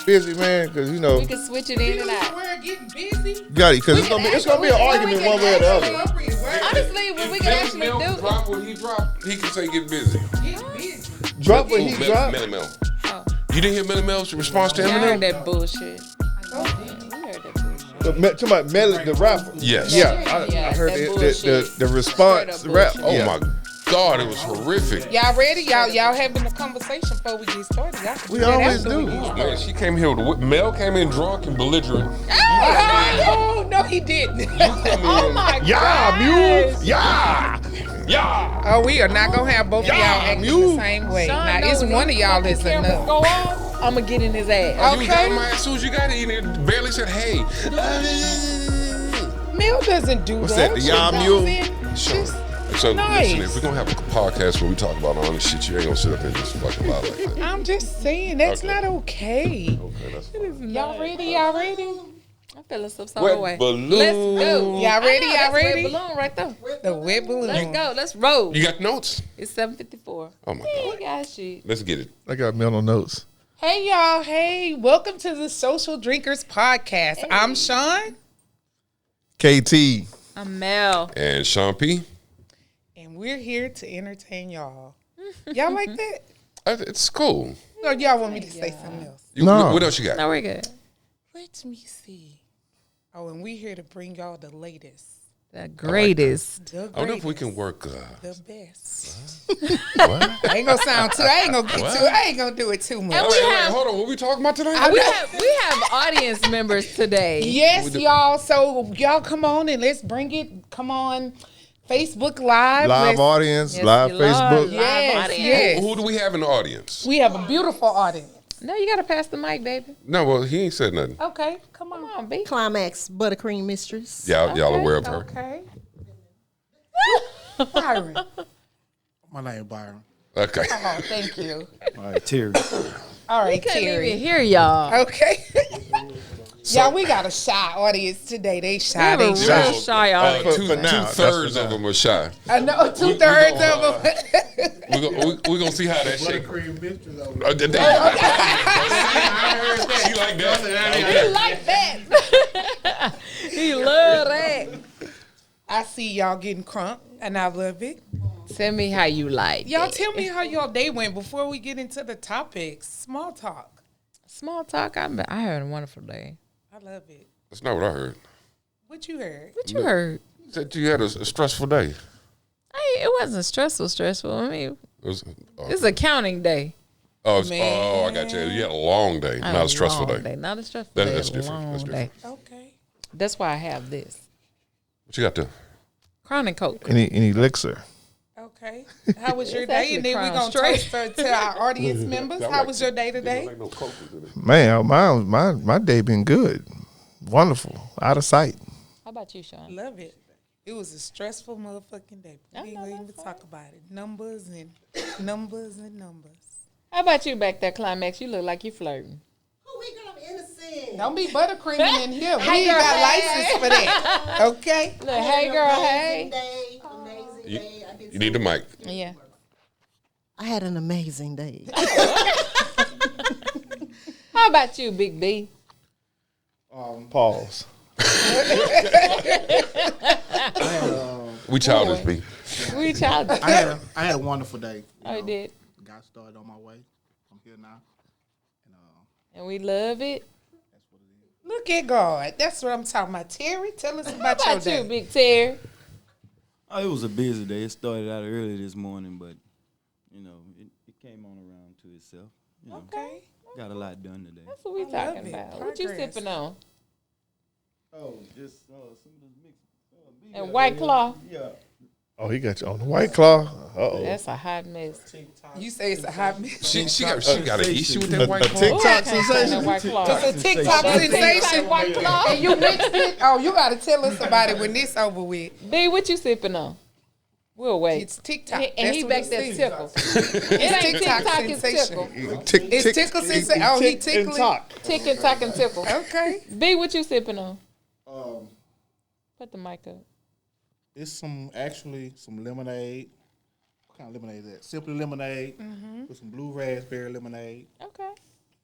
Busy, man, because We can switch it in and out. We're getting busy. got it. Because it's gonna be an argument one way or the other. Honestly, when we can actually Mel do drop what he dropped, he can say get busy. Get busy. Drop what he dropped. Melly Mel. You didn't hear Melly Mel's response to I heard Eminem? that bullshit. We heard that bullshit. Talking about Melly, the rapper. Yes. Yeah, I heard that it, bullshit. the response Straight up rap. bullshit. Oh yeah. my God, it was horrific. Y'all ready? Y'all having a conversation before we get started. Y'all can We do that always after do. we get started. Man, she came here with Mel came in drunk and belligerent. Oh, no, he didn't. Oh my Yeah, God. mule. Yeah. Yeah. Oh, we are not going to have both of y'all acting the same way. Sean Now, it's knows one of y'all these that's fucking cameras enough. Go on. I'm gonna get in his ass. You got my as soon as you got it, you barely said hey. Mel doesn't do What's that. that, the y'all mule? So Nice. listen, if we're gonna have a podcast where we talk about honest shit, you ain't gonna sit up and just fucking lie like that. I'm just saying, that's Okay. not okay. Okay, that's Y'all ready? Y'all ready? I'm feeling some sort of way. wet balloon. Let's go. Y'all ready? I know, Y'all that's ready? Red balloon right there. The wet balloon. Let's go. Let's roll. You got notes? It's 7:54. Oh my We God. got shit. Let's get it. I got mental notes. Hey, y'all. Hey, welcome to the Social Drinkers Podcast. I'm Sean, KT. I'm Mel. And Sean P. and we're here to entertain y'all. Y'all like that? It's cool. Or y'all want me to say something else? No. What else you got? No, we're good. Let me see. Oh, and we're here to bring y'all the latest. The greatest. The I wonder if we greatest, can work. the best. What? I ain't gonna sound too. I ain't gonna get too. I ain't gonna do it too much. And Wait, have- hold on. What we talking about today? We have audience members today. Yes, y'all. So y'all come on and let's bring it. Come on, Facebook Live. Live Let's- audience, Yes, live we love Facebook. live Yes, audience. yes. Who do we have in the audience? We have a beautiful audience. No, you gotta pass the mic, baby. No, well, he ain't said nothing. Okay, come Come on. on, B. Climax Buttercream Mistress. Y'all Okay, aware of her? Okay. Byron. My name Byron. Okay. Oh, thank you. All right, Terry. All right, Couldn't even Terry. hear y'all. Okay. Y'all, we got a shy audience today. They shy. We They have a shy. real shy audience. For now, that's Two-thirds for of now. them are shy. I know 2/3 of them. We're gonna see how that shakes. Buttercream Mistress over There you go. She like that. He like that. He love that. I see y'all getting crunk, and I love it. Tell me how you like Y'all it. tell me how y'all day went before we get into the topics. Small talk. Small talk. I had a wonderful day. I love it. That's not what I heard. What you heard? What you heard? You said you had a stressful day. It wasn't stressful. I mean, It was, it's a counting day. I got you. You had a long day, not a stressful long day. Not a stressful That- day. that's a different. long That's day. Okay. That's why I have this. What you got there? Crown and Coke. Any elixir. Okay. How was your It's day? actually And then we're crown going to straight. toast to our audience members. How was your day today? Man, my day been good. Wonderful. Out of sight. How about you, Sean? Love it. It was a stressful motherfucking day. I We ain't know gonna even that's talk about it. Numbers and numbers and numbers. How about you back there, Climax? You look like you flirting. Who we got innocent? Don't be buttercreaming in here. We Hey, ain't girl, got hey. license for that. Okay? Look, hey, girl, hey. Amazing day. I did You need the mic. Yeah. I had an amazing day. How about you, Big B? Pause. We childish, B. We child. I had a wonderful day. Oh, you did. Got started on my way. I'm here now. And, And we love it. Look at God. That's what I'm talking about. Terry, tell us How about your about you, day. Big Terry? Oh, it was a busy day. It started out early this morning, but it came on around to itself. Okay. Got a lot done today. That's what we love talking it. about. What you Progress. sipping on? Oh, just some of those mixed. And White Claw? Yeah. Oh, he got you on the White Claw. Uh-oh. That's a hot mess. You say it's a hot mess. She got an issue with A, that white a claw. TikTok That sensation. White Claw. It's a TikTok That's sensation. White Claw. And you mixed it? Oh, you got to tell us about it when this over with. B, what you sipping on? We'll wait. It's TikTok. And he back That's there what tickle. It's It ain't TikTok TikTok, it's sensation. tickle. It's tickle sensation. Oh, he tick and tickling. talk. Tick and talk and tickle. Okay. B, what you sipping on? Um, Put the mic up. it's some lemonade. What kind of lemonade is that? Simply lemonade with some blue raspberry lemonade. Okay.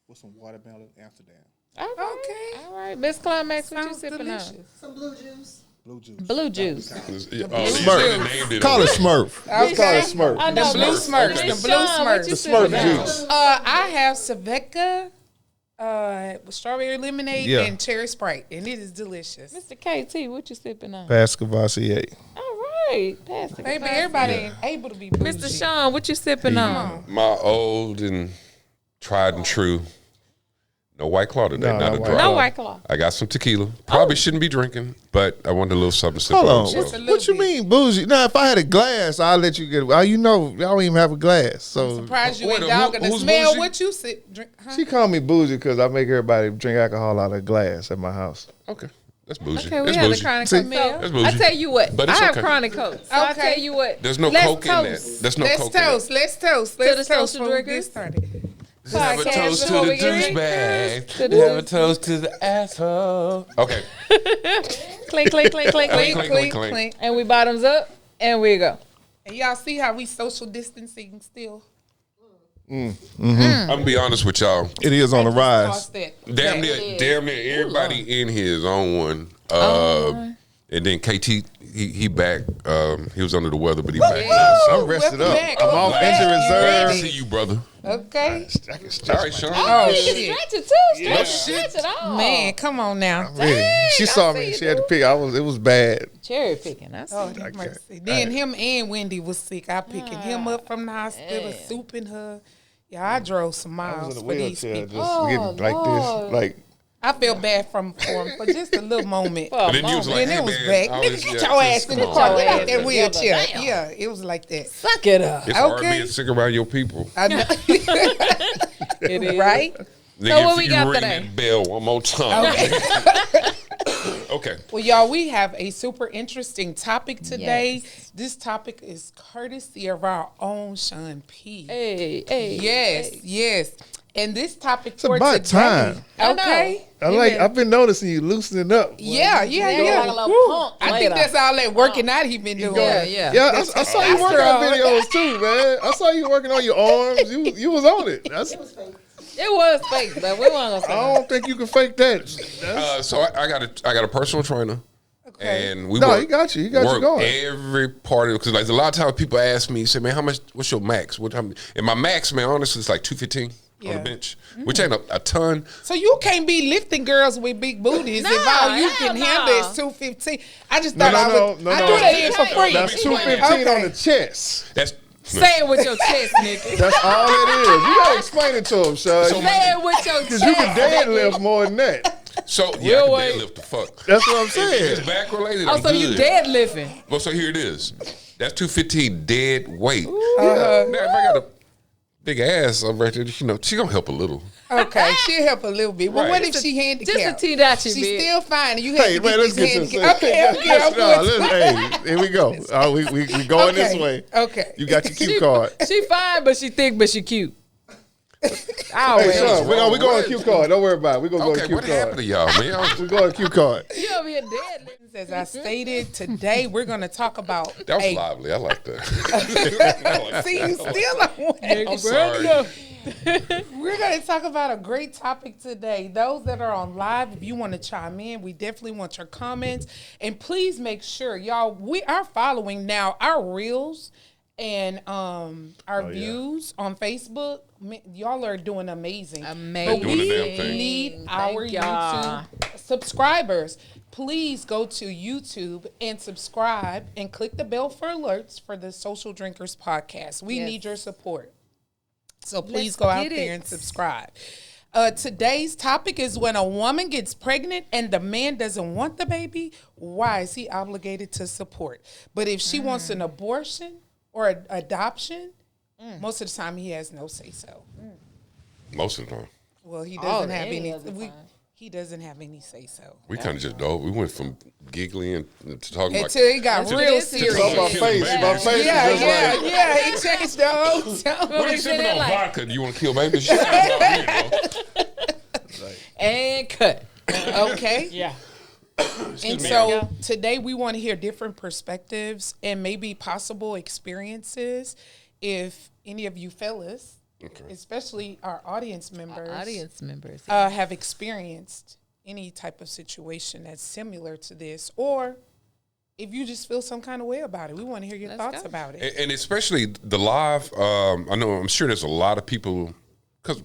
with some watermelon Amsterdam. All right. Okay. All right. Miss Climax, what you Sounds sipping delicious. on? Some blue juice. Blue juice. Blue juice. Smurf. Call it Smurf. Let's call it Smurf. I know. The blue Smurfs. Miss The blue Sean, what Smurfs. you Smurf sipping on? juice. I have Savecca, with strawberry lemonade Yeah. and cherry Sprite, and it is delicious. Mr. KT, what you sipping on? Pascavassier. All right. Pass the Baby, glass. everybody ain't able to be bougie. Mr. Sean, what you sipping on? My old and tried and true. No White Claw today, No, not no a White drop. No White Claw. I got some tequila. Probably shouldn't be drinking, but I wanted a little something to sip Hold on. on. so. Just a little What you bit. mean bougie? Now, if I had a glass, I'll let you get it. You know, y'all don't even have a glass. So Surprised you Wait, ain't dogging the who's smell. bougie? What you sip? Drink? Huh? she called me bougie because I make everybody drink alcohol out of a glass at my house. Okay, that's bougie. Okay, we that's had a bougie. chronic See? cold. That's So, bougie. I tell you what, But it's I have okay. chronic cold. So I Okay. tell you what, There's no Let's coke in toast. that. There's no Let's coke toast. in that. Let's toast. the Let's social toast before we get drinkers. started. Have a podcast toast to before the we get juice in. bag. To the Have a juice. toast to the asshole. Okay. clink, clink, clink, clink, Clink, clink, clink, Clink, clink. clink. and we bottoms up, and we go. And y'all see how we social distancing still? I'm gonna be honest with y'all. It is on the rise. Toss that. Damn near everybody in here is on one. And then KT, he back. He was under the weather, but he back now. So I'm rested Welcome up. back. I'm off Welcome injured back. reserve. I see you, brother. Okay. All right, Sean. Oh, You shit. can stretch it too. Stretch it all. Man, come on now. Really. She saw me. She had to pick. It was bad. Cherry picking. I see. Oh, have mercy. Then him and Wendy was sick. I picking him up from the hospital, souping her. Yeah, I drove some I miles was in a for these wheelchair, people. just getting like Lord. this. Like, I feel bad for him for just a little moment. And then you was like, Then hey, it was man, back. I Nigga, was- get yeah, your just ass in the come car. on, Get man. out that wheelchair. Damn. Yeah, it was like that. Suck it up. It's hard Okay. being sick around your people. I know. It is. Right? Nigga, what if we you got ring today? that bell one more time. Okay. Well, y'all, we have a super interesting topic today. Yes. This topic is courtesy of our own Sean P. Hey. Yes. And this topic It's for about today. time. Okay. I've been noticing you loosening up. Yeah. Like a little Woo. punk I later. think that's all that working out he been doing. Yeah. Yeah, I saw you working on testosterone. videos too, man. I saw you working on your arms. You was on it. It was fake, but we weren't gonna say I that. don't think you can fake that. So I got a personal trainer. Okay. And we No, work, he got you. He got you work going. every part of it. Because like a lot of times people ask me, say, man, what's your max? And my max, man, honestly, is like 215 on Yeah. the bench, which ain't a ton. So you can't be lifting girls with big booties if all you hell can no. handle is 215. I just No, thought no, I no, would. no, I no. do that in for free. That's 215 on the chest. That's Say it with your chest, nigga. That's all it is. You gotta explain it to him, Sean. Say it with your chest. Because you can deadlift more than that. so Real yeah, I weight. can deadlift the fuck. That's what I'm If saying. it's back related, Oh, I'm so good. you deadlifting. Well, so here it is. That's 215 dead weight. Uh-huh. Now, if I got a big ass over there, she gonna help a little. Okay, she'll help a little bit. Well, Right. what if she handicapped? Just a T dot you, She's bitch. still fine. and You have Hey, to man, get let's these get to handicapped. Okay, I'm with you. Hey, here we go. We going this Okay, way. okay. You got your cue card. She fine, but she thick, but she cute. Hey, Always. Sean, we going to cue card. Don't worry about it. We gonna go Okay, to cue what happened to card. y'all, man? We going to cue card. You over here deadlifting. As I stated, today we're going to talk about That was a- lively. I like that. See, you still on one. I'm sorry. We're going to talk about a great topic today. Those that are on live, if you want to chime in, we definitely want your comments. And please make sure, y'all, we are following now our reels and our views on Facebook. Y'all are doing amazing. Amazing. But Doing the damn we thing. need our Thank y'all. YouTube subscribers. Please go to YouTube and subscribe and click the bell for alerts for the Social Drinkers podcast. We Yes. need your support. So please Let's go out get there it. and subscribe. Today's topic is when a woman gets pregnant and the man doesn't want the baby, why is he obligated to support? But if she wants an abortion or adoption, most of the time he has no say so. Most of the time. Well, he doesn't have any any. other time. He doesn't have any say so. We kind of just dove. We went from giggling to talking about. Until it got to- real to serious. talking My about killing face, my babies. face Yeah, is just like. yeah. It changed the whole tone. What are you We sipping did it on? like- Vodka? Do you want to kill babies? Shit, you know. And cut. Okay. Yeah. And so today we want to hear different perspectives and maybe possible experiences. If any of you fellas especially our audience members, Yeah. have experienced any type of situation that's similar to this, or if you just feel some kind of way about it, we want to hear your thoughts go. about it. And especially the live. I'm sure there's a lot of people because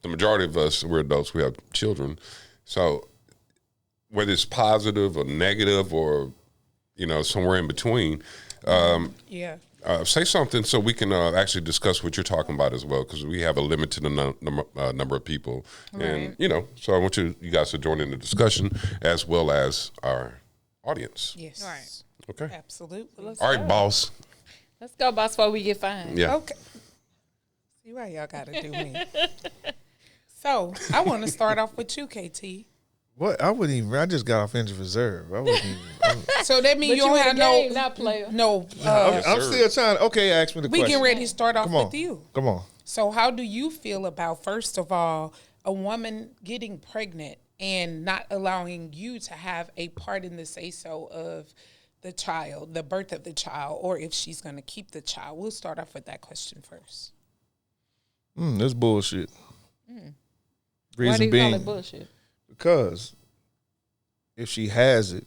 the majority of us, we're adults, we have children, so whether it's positive or negative or somewhere in between. Yeah. Say something so we can actually discuss what you're talking about as well, because we have a limited number of people, and so I want you guys to join in the discussion as well as our audience. Yes. Right. Okay. Absolutely. All right, boss. Let's go, boss, before we get fined. Yeah. Okay. See why y'all gotta do me. So I want to start off with you, KT. What? I wouldn't even. I just got off injured reserve. I wouldn't even. So that means But you don't in have the game, not player. no. I'm still trying. Okay, ask me the We question. getting ready to start off Come on. with you. Come on. So how do you feel about, first of all, a woman getting pregnant and not allowing you to have a part in the say-so of the child, the birth of the child, or if she's going to keep the child? We'll start off with that question first. That's bullshit. Why do Reason you being, call it bullshit? because if she has it,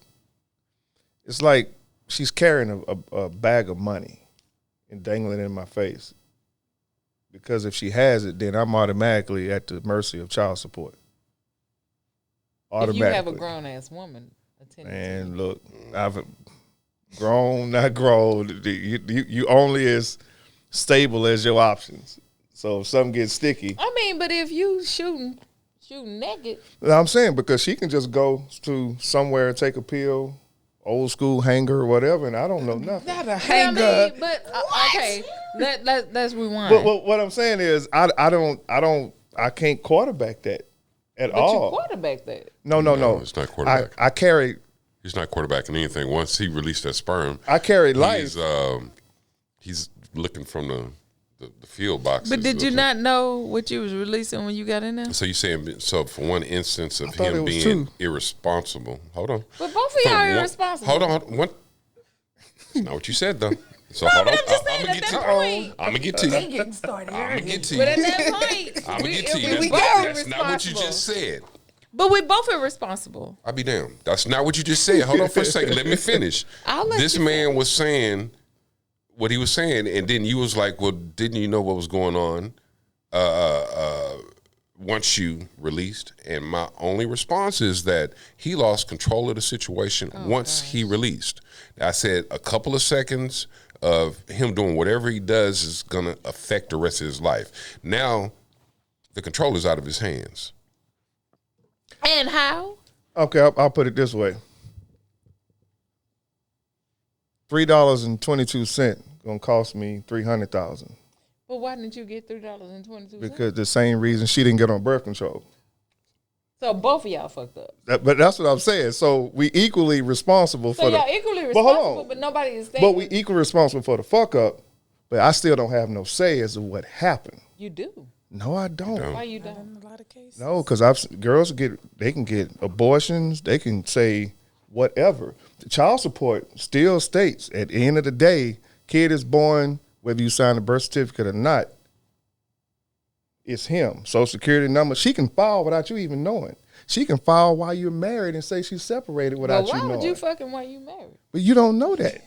it's like she's carrying a bag of money and dangling it in my face. Because if she has it, then I'm automatically at the mercy of child support. If you have a grown ass woman attending, And look, I've grown, not grown. You only as stable as your options. So if something gets sticky, I mean, but if you shooting naked, I'm saying because she can just go to somewhere and take a pill, old school hanger or whatever, and I don't know nothing. Not a I hanger. mean, but okay, let's rewind. But what I'm saying is, I can't quarterback that at But all. you quarterback that. No. It's not quarterback. I carry He's not quarterbacking anything. Once he released that sperm, I carry life. he's looking from the field boxes. But did you not know what you was releasing when you got in there? So you saying, so for one instance of thought it him was being two. irresponsible. Hold on. But both of y'all are irresponsible. Hold on. What? That's not what you said though. So hold on. I'm just saying I'm at gonna get that to point. you. I'm gonna get to you. Getting started. I'm gonna get to But at you. that point, I'm gonna get to you. we That's both not what you irresponsible. just said. But we both irresponsible. I'll be damned. That's not what you just said. Hold on for a second. Let me finish. I'll let This you man was saying what he was saying, and then you was like, "Well, didn't you know what was going on once you released?" And my only response is that he lost control of the situation once he released. I said a couple of seconds of him doing whatever he does is gonna affect the rest of his life. Now, the control is out of his hands. And how? Okay, I'll put it this way: $3.22 gonna cost me $300,000 But why didn't you get $3.22? because the same reason she didn't get on birth control. So both of y'all fucked up. But that's what I'm saying. So we equally responsible So for y'all the. equally But hold responsible, on. but nobody is saying. But we equally responsible for the fuck up. But I still don't have no say as to what happened. You do. No, I don't. Why you don't? A lot of cases. No, because girls they can get abortions. They can say whatever. The child support still states at the end of the day, kid is born whether you sign a birth certificate or not. It's him. Social Security number. She can file without you even knowing. She can file while you're married and say she's separated without But why you knowing. would you fucking while you married? But you don't know that.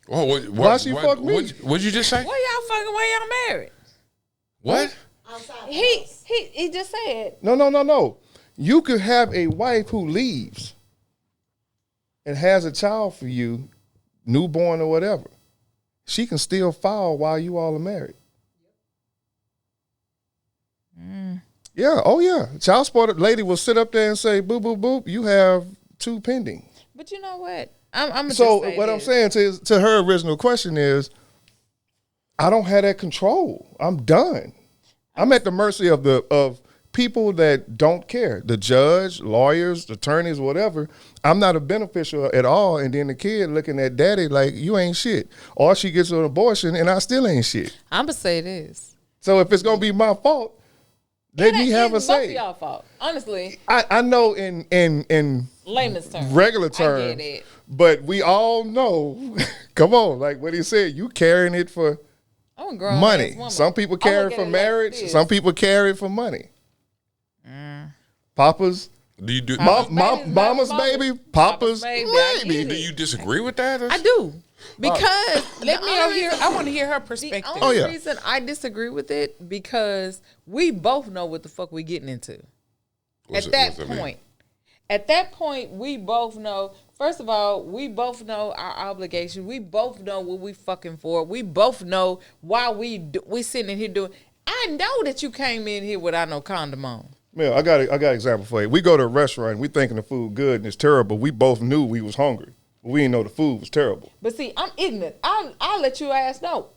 Oh, Why she fuck me? What'd you just say? Why y'all fucking while y'all married? What? Outside the He house. he just said. No. You could have a wife who leaves and has a child for you, newborn or whatever. She can still file while you all are married. Yeah, oh yeah. Child support lady will sit up there and say, boop, boop, boop, you have 2 pending. But you know what? I'm So just say what I'm this. saying to her original question is, I don't have that control. I'm done. I'm at the mercy of people that don't care. The judge, lawyers, attorneys, whatever. I'm not a beneficial at all. And then the kid looking at daddy like, you ain't shit. Or she gets an abortion and I still ain't shit. I'm gonna say this. So if it's gonna be my fault, let me have a It's both of say. y'all fault. Honestly, I know in layman's terms. regular I terms, get it. but we all know. Come on, like what he said, you carrying it for I'm a grown money. ass woman. Some people I carry look it at for it like marriage. this. Some people carry it for money. Papa's, Do you do? mama's baby, Papa's baby, I maybe. get Do you disagree with that? I do. Because Let the me only hear. reason- I want to hear her The perspective. only yeah. reason I disagree with it because we both know what the fuck we getting into. What's At it- that what's that mean? point. At that point, we both know. First of all, we both know our obligation. We both know what we fucking for. We both know why we sitting in here doing. I know that you came in here without no condom on. Mel, I got an example for you. We go to a restaurant and we thinking the food good and it's terrible. We both knew we was hungry. But we didn't know the food was terrible. But see, I'm ignorant. I'll let you ask know.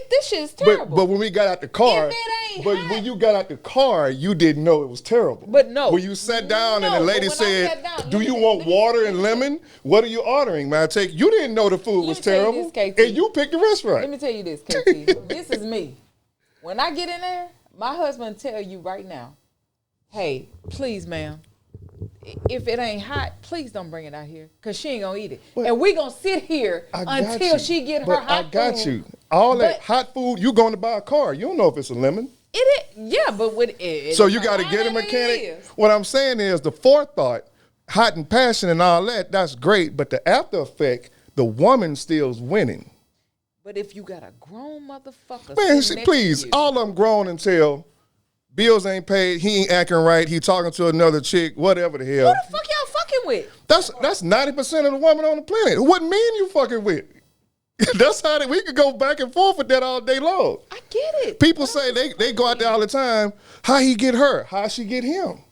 This shit is terrible. But when we got out the car, If it ain't but hot- when you got out the car, you didn't know it was terrible. But no. When you sat down and No, the lady but when I said, sat down, "Do let you me- want let me- water let and me- lemon? What are you ordering?" Man, you didn't know the food Let was me tell you terrible, this, KT. and you picked the restaurant. Let me tell you this, KT. This is me. When I get in there, my husband tell you right now, hey, please, ma'am, if it ain't hot, please don't bring it out here, because she ain't going to eat it. And we going to sit here I got until you. she get her But hot I got food. you. All that But- hot food, you going to buy a car. You don't know if it's a lemon. Yeah, but with it. So you got to get a mechanic. What I'm saying is the forethought, hot and passion and all that, that's great. But the after effect, the woman still's winning. But if you got a grown motherfucker, Man, sitting next please, to you, all of them grown until bills ain't paid, he ain't acting right, he talking to another chick, whatever the hell. who the fuck y'all fucking with? That's 90% of the women on the planet. What men you fucking with? That's how we could go back and forth with that all day long. I get it. People say they go out there all the time. How he get her? How she get him?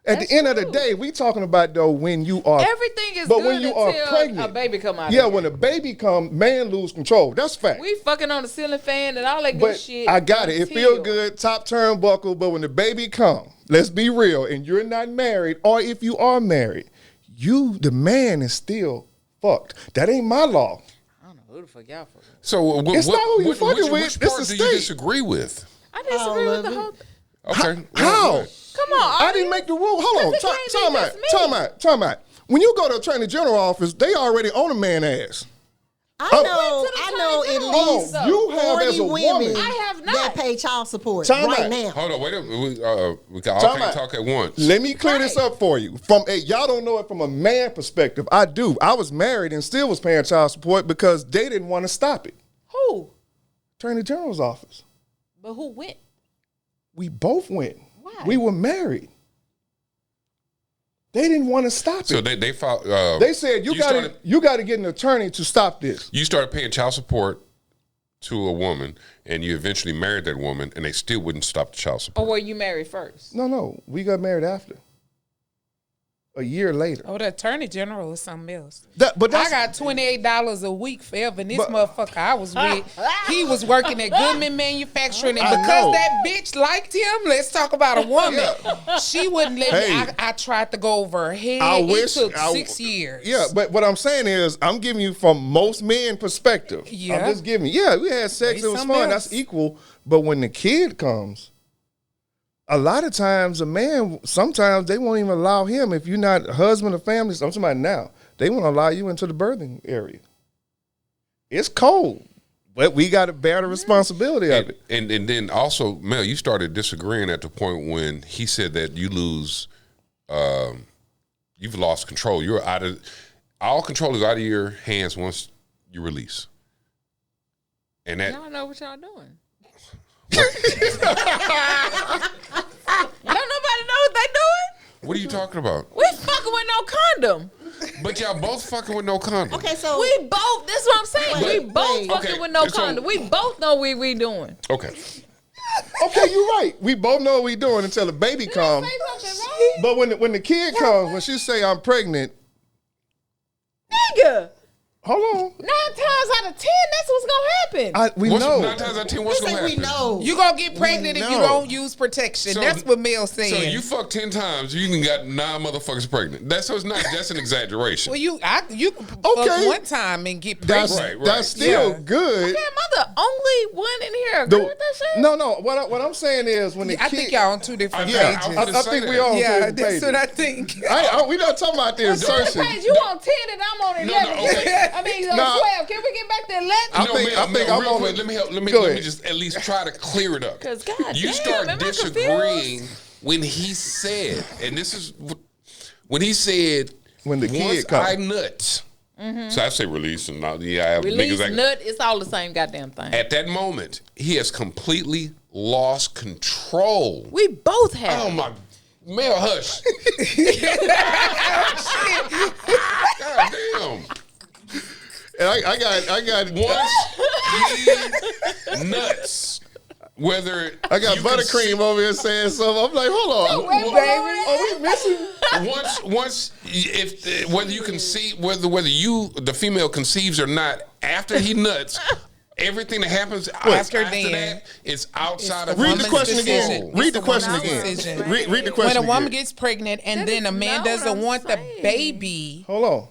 At That's the end of the true. day, we talking about though when you are Everything is but good when you are until pregnant, a baby come out. yeah, of here. when a baby come, man lose control. That's fact. We fucking on the ceiling fan and all that good But shit. I got it. It until- feel good, top turnbuckle. But when the baby come, let's be real, and you're not married, or if you are married, the man is still fucked. That ain't my law. I don't know who the fuck y'all fucking with. So It's not who you fucking with, Which it's part the do you state. disagree with? I disagree with the whole. Okay. How? What? Come on, I didn't make the rule. Hold on. Because it can't be just me. Time out. When you go to Attorney General office, they already own a man ass. I Oh. know at Hold least on. You have 40 as a women woman. I have not. that pay child support Time right out. now. Hold on, wait a minute. We all Time can't out. talk at once. Let me clear this up for you. Y'all don't know it from a man perspective. I do. I was married and still was paying child support because they didn't want to stop it. Who? Attorney General's office. But who went? We both went. Why? We were married. They didn't want to stop it. So they filed. They said you got to get an attorney to stop this. You started paying child support to a woman, and you eventually married that woman, and they still wouldn't stop the child support. Or were you married first? No, we got married after. A year later. Oh, the attorney general is something else. But I got $28 a week forever, and this But- motherfucker I was with, he was working at Goodman Manufacturing, and I because know. that bitch liked him, let's talk about a woman. Yeah. She wouldn't let Hey. me. I tried to go over her head. I wish it took I- 6 years. Yeah, but what I'm saying is, I'm giving you from most men perspective. Yeah. I'm just giving. Yeah, we had sex. Say It was something fun. else. That's equal. But when the kid comes, a lot of times a man, sometimes they won't even allow him if you're not a husband or family. I'm talking about now. They won't allow you into the birthing area. It's cold, but we got to bear the responsibility of it. And then also, Mel, you started disagreeing at the point when he said that you lose, you've lost control. You're out of, all control is out of your hands once you release. And that, Y'all know what y'all doing. Don't nobody know what they doing? what are you talking about? We fucking with no condom. But y'all both fucking with no condom. Okay, so We both. That's what I'm saying. Wait, we both wait. fucking Okay, with no so- condom. We both know what we doing. Okay. Okay, you're right. We both know what we're doing until the baby comes. Say something wrong, But when the kid comes, when she say I'm pregnant, nigga. hold on. 9 times out of 10, that's what's gonna happen. We What's, know. 9 times out of 10, what's going to we happen? know. You gonna get pregnant if you know. don't use protection. So- That's what Mel's saying. So you fucked 10 times, you can got 9 motherfuckers pregnant. That's an exaggeration. well, you can Okay. fuck one time and get That's pregnant. Right. that's still Yeah. good. Damn, I'm the only one in here agree with that shit. No. What I'm saying is when the I kid, think y'all on two different yeah, pages. I was I say think that. we all on Yeah, different that's pages. what I think. We not talking about the The insertion. page you on 10 and I'm on 11. No, okay. I mean, Nah. 12. Can we get back to 11? I No, think- ma'am, I think ma'am, I'm real on quick. the- Let me help. Let Go me ahead. just at least try to clear it up. 'Cause, God you damn, start am I disagreeing when he said, and this is when he said, When the kid once come. I nut. So I say release and not. Yeah, I have Release, niggas. nut, it's all the same goddamn thing. At that moment, he has completely lost control. We both have. Oh my, Mel, hush. God damn. And I got Once he nuts, whether I got you can buttercream over here saying something. I'm like, hold on, wait, baby. baby. Are we missing? once if whether you conceive whether you the female conceives or not after he nuts, everything that happens after then, that is outside of Read the woman's question decision. again. It's Read the the question woman's again. decision. Read the when question a woman again. gets pregnant and That then a is man not doesn't what I'm want the saying. baby. Hold on.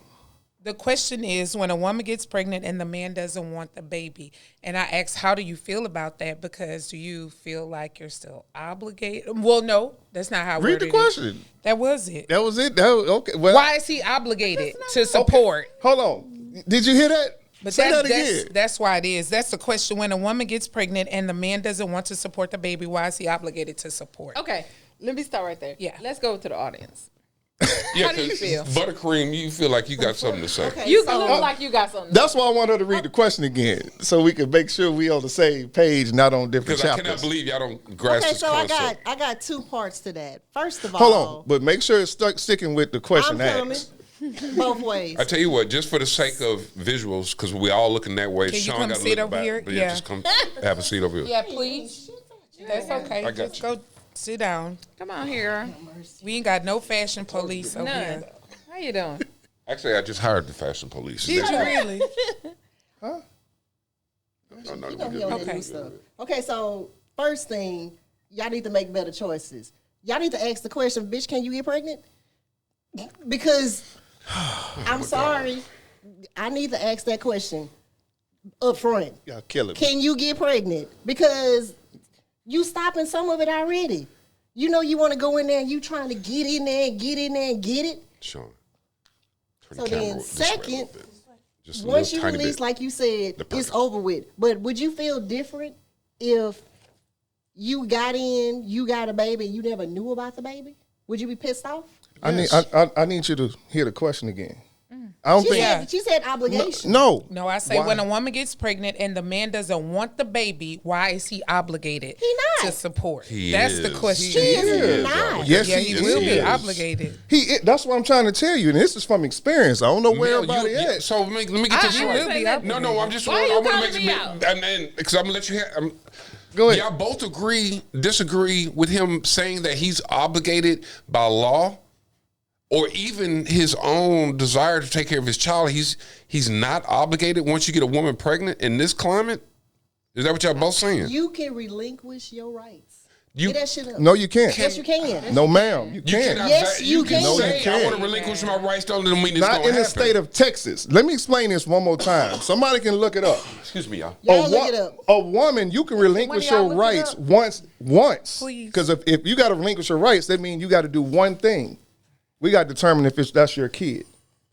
The question is when a woman gets pregnant and the man doesn't want the baby. And I asked, how do you feel about that? Because do you feel like you're still obligated? Well, no, that's not how I Read worded the it. question. That was it. That was it. That was, okay. Well, Why is he obligated to support? hold on. Did you hear that? But Say that that's, again. that's why it is. That's the question. When a woman gets pregnant and the man doesn't want to support the baby, why is he obligated to support? Okay, let me start right there. Yeah. Let's go to the audience. Yeah, How do you 'cause feel? Buttercream, you feel like you got something to say. Okay, You so- look like you got something. That's why I want her to read the question again, so we can make sure we on the same page, not on different Because I chapters. cannot believe y'all don't grasp Okay, this so concept. I got 2 parts to that. First of all, Hold on, but make sure it's sticking with the question I'm coming asked. both ways. I tell you what, just for the sake of visuals, because we all looking that way. Can you Sean come got to sit look over back. here? But Yeah. just come have a seat over here. Yeah, please. That's okay. I got Just you. go sit down. Come on here. We ain't got no fashion police over None. here. How you doing? Actually, I just hired the fashion police. Did you really? No, You know he we on good. that Okay. new stuff. Okay, so first thing, y'all need to make better choices. Y'all need to ask the question, bitch, can you get pregnant? Because I'm sorry, I need to ask that question up front. Y'all killing me. Can you get pregnant? Because you stopping some of it already. You know you want to go in there and you trying to get in there and get in there and get it. Sean. Turn So the camera then this way a little second, bit. Just a once you little tiny release, bit. like you said, The it's perk. over with. But would you feel different if you got in, you got a baby, and you never knew about the baby? Would you be pissed off? I need you to hear the question again. I don't She think. said, she said obligation. No. No, I say Why? when a woman gets pregnant and the man doesn't want the baby, why is he obligated He not. to support? He That's the is. question. He is is. not. Yes, Yeah, he he is. will be is. obligated. That's what I'm trying to tell you, and this is from experience. I don't know where Mel, everybody you- at. So let me get this He right. will be that. obligated. No, I'm just. Why I you want to calling make me out? and because I'm gonna let you have. Go ahead. Y'all both disagree with him saying that he's obligated by law, or even his own desire to take care of his child. He's not obligated once you get a woman pregnant in this climate. Is that what y'all both saying? You can relinquish your rights. You- Get that shit up. No, you can't. Yes, you can. No, ma'am. You You can't. cannot. Yes, you can can. No, you say I can't. want to relinquish my rights. Don't mean it's Not gonna in the happen. state of Texas. Let me explain this one more time. Somebody can look it up. Excuse me, y'all. Y'all look it up. A woman, you can relinquish y'all your look it rights up? once. Please. Because if you got to relinquish your rights, that means you got to do one thing. We got to determine if that's your kid.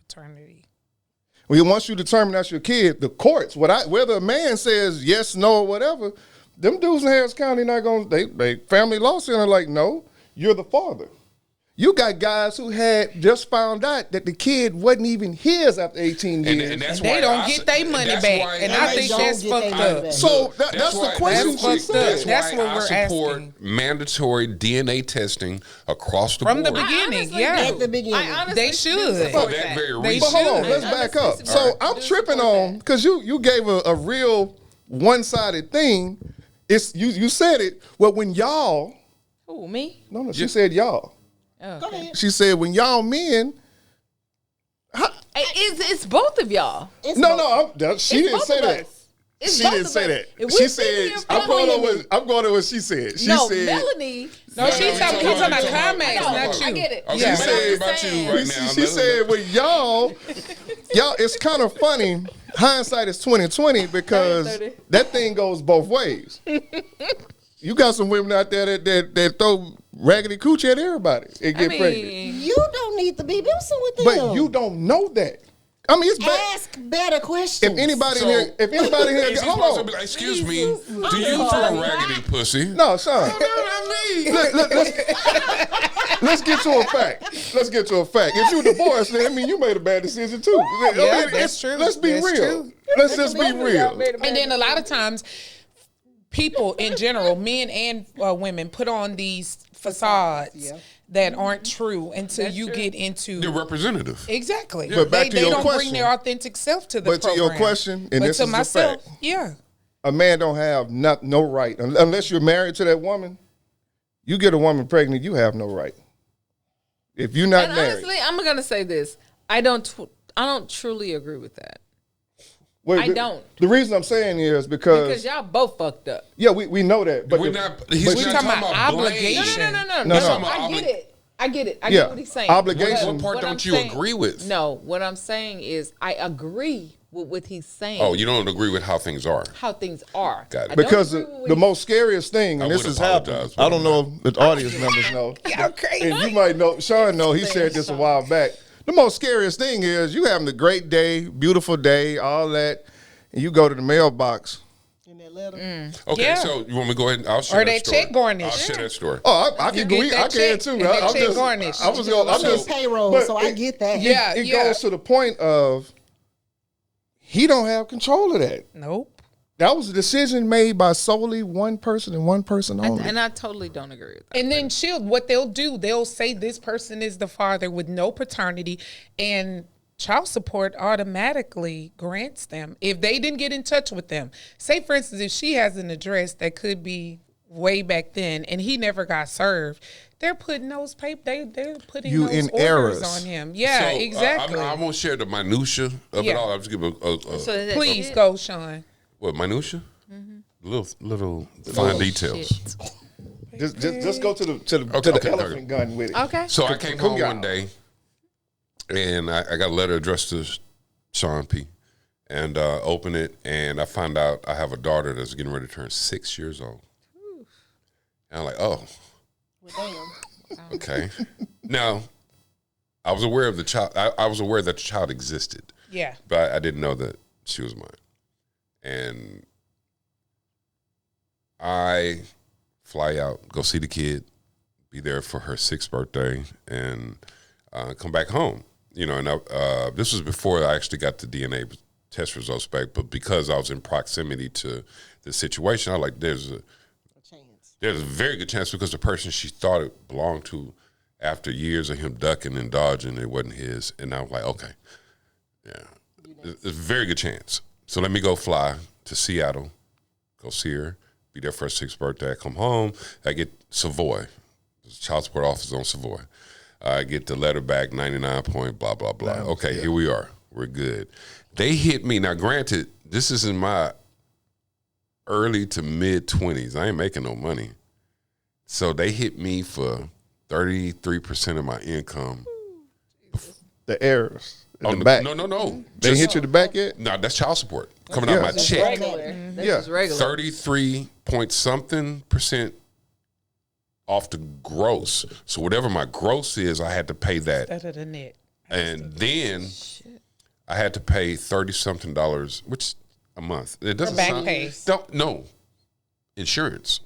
Paternity. Well, once you determine that's your kid, the courts, whether a man says yes, no, or whatever, them dudes in Harris County not going to, they family law center like, no, you're the father. You got guys who had just found out that the kid wasn't even his after 18 years. And that's And they why don't I get said- their money that's back. why And I I think don't that's get fucked their money up. back. So that's the why- question That's she fucked up. said. That's why what I we're support asking. mandatory DNA testing across the From the board. beginning, honestly yeah. At the beginning. I honestly They do should. For support that very They reason. But hold on, should. let's back up. Honestly, So I I'm do tripping support on that. because you gave a real one-sided thing. It's you said it. Well, when y'all, Who, me? no, she said y'all. Oh, Go okay. ahead. She said when y'all men. Hey, it's both of y'all. It's No, both. she It's didn't both say of that. us. It's She both didn't of say us. that. If She we sit said, here I'm going playing- to what she said. She No, said, Melanie. No, she's talking about Carmax, No, not you. I get it. Okay, Yeah. so She said- about you saying- right now. she said, well, y'all, it's kind of funny. Hindsight is 20/20 because 30. that thing goes both ways. You got some women out there that throw raggedy coochie at everybody and get pregnant. mean, You don't need to be messing with them. But you don't know that. I mean, it's bad. Ask better questions. If anybody here, is he hold supposed to on. be like, excuse me, do you throw raggedy pussy? No, son. Let's get to a fact. If you divorced, then I mean you made a bad decision too. That's true. Let's be That's real. true. Let's just be real. And then a lot of times, people in general, men and women, put on these facades that aren't true until you get into They're representative. exactly. But back to they your don't bring question. their authentic self to the But to program. your question, and but this to is a myself, fact. yeah. A man don't have no right unless you're married to that woman. You get a woman pregnant, you have no right. If you're not And married, honestly, I'm gonna say this: I don't truly agree with that. Wait, I don't. The reason I'm saying is Because y'all both fucked up. yeah, we know that, but He's talking not talking about about blame. obligation. No. No. I get it. I get Yeah. what he's saying. Obligation. What part What don't I'm you saying- agree with? No, what I'm saying is I agree with what he's saying. Oh, you don't agree with how things are. How things are. Got it. I don't because agree with what the he- most scariest thing, I and this would has happened. apologize, but I don't I'm know if the audience members know. Y'all crazy. And you might know, Sean know, he said this a while back. The most scariest thing is you having a great day, beautiful day, all that, and you go to the mailbox. In that letter. Okay, Yeah. so you want me to go ahead and I'll share Or that that story. check garnish. I'll share that story. Oh, I can get go. that I can check, too. and that check garnish. I was going. I'm I'm just payroll, but so I get that. Yeah. It goes to the point of he don't have control of that. Nope. That was a decision made by solely one person and one person only. And I totally don't agree with that. And then what they'll do, they'll say this person is the father with no paternity, and child support automatically grants them if they didn't get in touch with them. Say, for instance, if she has an address that could be way back then and he never got served, they're putting those they're putting You those in orders errors. on him. Yeah, So, exactly. I won't share the minutia of Yeah. it all. I'll just give a So is that Please shit? go, Sean. what minutia? Mm-hmm. Little fine details. Shit. Just go to the Okay. elephant gun with it. Okay. So I came home one day, and I got a letter addressed to Sean P. And open it, and I find out I have a daughter that's getting ready to turn 6 years old. And I'm like, oh, Well, damn. okay. Now, I was aware of the child. I was aware that the child existed, Yeah. but I didn't know that she was mine. And I fly out, go see the kid, be there for her 6th birthday, and come back home. You know, and this was before I actually got the DNA test results back, but because I was in proximity to the situation, I was like, there's a very good chance because the person she thought it belonged to, after years of him ducking and dodging, it wasn't his. And I was like, okay, yeah, there's a very good chance. So let me go fly to Seattle, go see her, be there for her 6th birthday. I come home, I get Savoy, the child support office on Savoy. I get the letter back, 99 point, blah, blah, blah. Okay, here we are. We're good. They hit me. Now, granted, this is in my early to mid 20s. I ain't making no money. So they hit me for 33% of my income. The errors in On the back. No. They hit you in the back yet? No, that's child support coming out of my That's check. regular. That's Yeah. just regular. 33 point something percent off the gross. So whatever my gross is, I had to pay that. Better than that. And then I had to pay $30-something, which a month. It doesn't back sound, pay. No, insurance.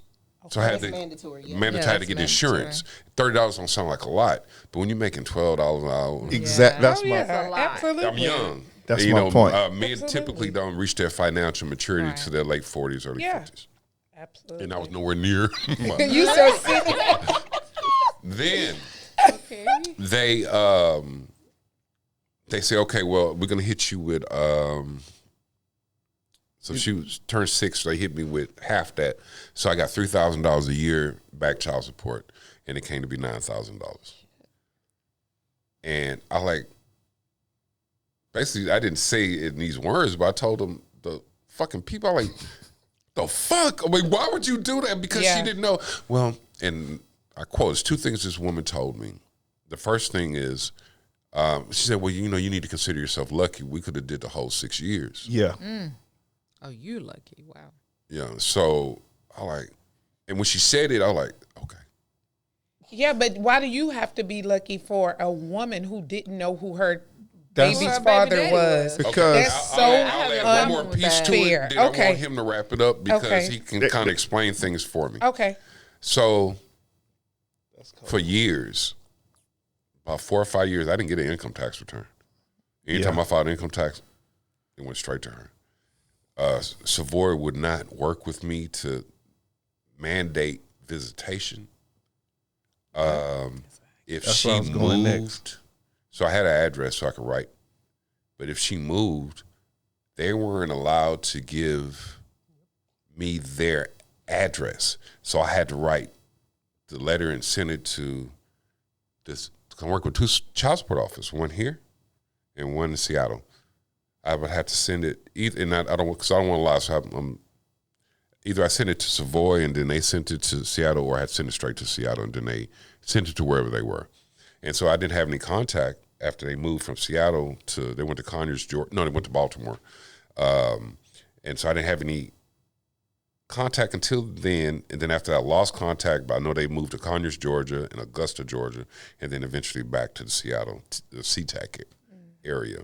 So I had That's to mandatory. Yeah. mandatory Yeah, to that's get insurance. $30 don't sound like a lot, but when you're making $12 an hour, Exactly. That's Oh, my. yeah, a lot. absolutely. I'm young. That's You my know, point. Men typically don't reach their financial maturity Right. to their late 40s, early Yeah. 50s. Absolutely. And I was nowhere near. You so sick. Then Okay. they say, okay, well, we're gonna hit you with so she was turned 6, so they hit me with half that. So I got $3,000 a year back child support, and it came to be $9,000. And I basically I didn't say it in these words, but I told them the fucking people, I'm like, the fuck? I mean, why would you do that? Because she Yeah. didn't know. Well, and I quote, it's 2 things this woman told me. The first thing is, she said, well, you know, you need to consider yourself lucky. We could have did the whole 6 years. Yeah. Oh, you lucky. Wow. Yeah. So and when she said it, I was like, okay. Yeah, but why do you have to be lucky for a woman who didn't know who her That's baby's Who her baby father daddy was. because That's so I'll add one more unfair. piece to it. Then I Okay. want him to wrap it up because Okay. he can kind of explain things for me. Okay. So, for years, about 4 or 5 years, I didn't get an income tax return. Anytime Yeah. I filed income tax, it went straight to her. Savoy would not work with me to mandate visitation. If That's she where I was going moved, next. so I had an address so I could write. But if she moved, they weren't allowed to give me their address. So I had to write the letter and send it to this. I work with 2 child support offices, one here and one in Seattle. I would have to send it either, and I don't want to lie. So either I sent it to Savoy and then they sent it to Seattle, or I had sent it straight to Seattle and then they sent it to wherever they were. And so I didn't have any contact after they moved from Seattle to, they went to Conyers, Georgia. No, they went to Baltimore. And so I didn't have any contact until then. And then after I lost contact, but I know they moved to Conyers, Georgia and Augusta, Georgia, and then eventually back to the Seattle, the SeaTac area.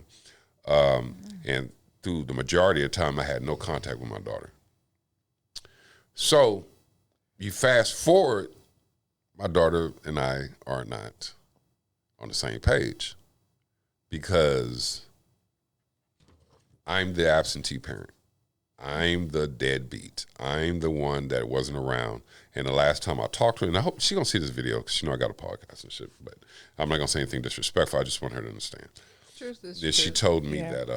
And through the majority of the time, I had no contact with my daughter. So you fast forward, my daughter and I are not on the same page because I'm the absentee parent. I'm the deadbeat. I'm the one that wasn't around. And the last time I talked to her, and I hope she's going to see this video because she know I got a podcast and shit, but I'm not going to say anything disrespectful. I just want her to understand. Then she told me that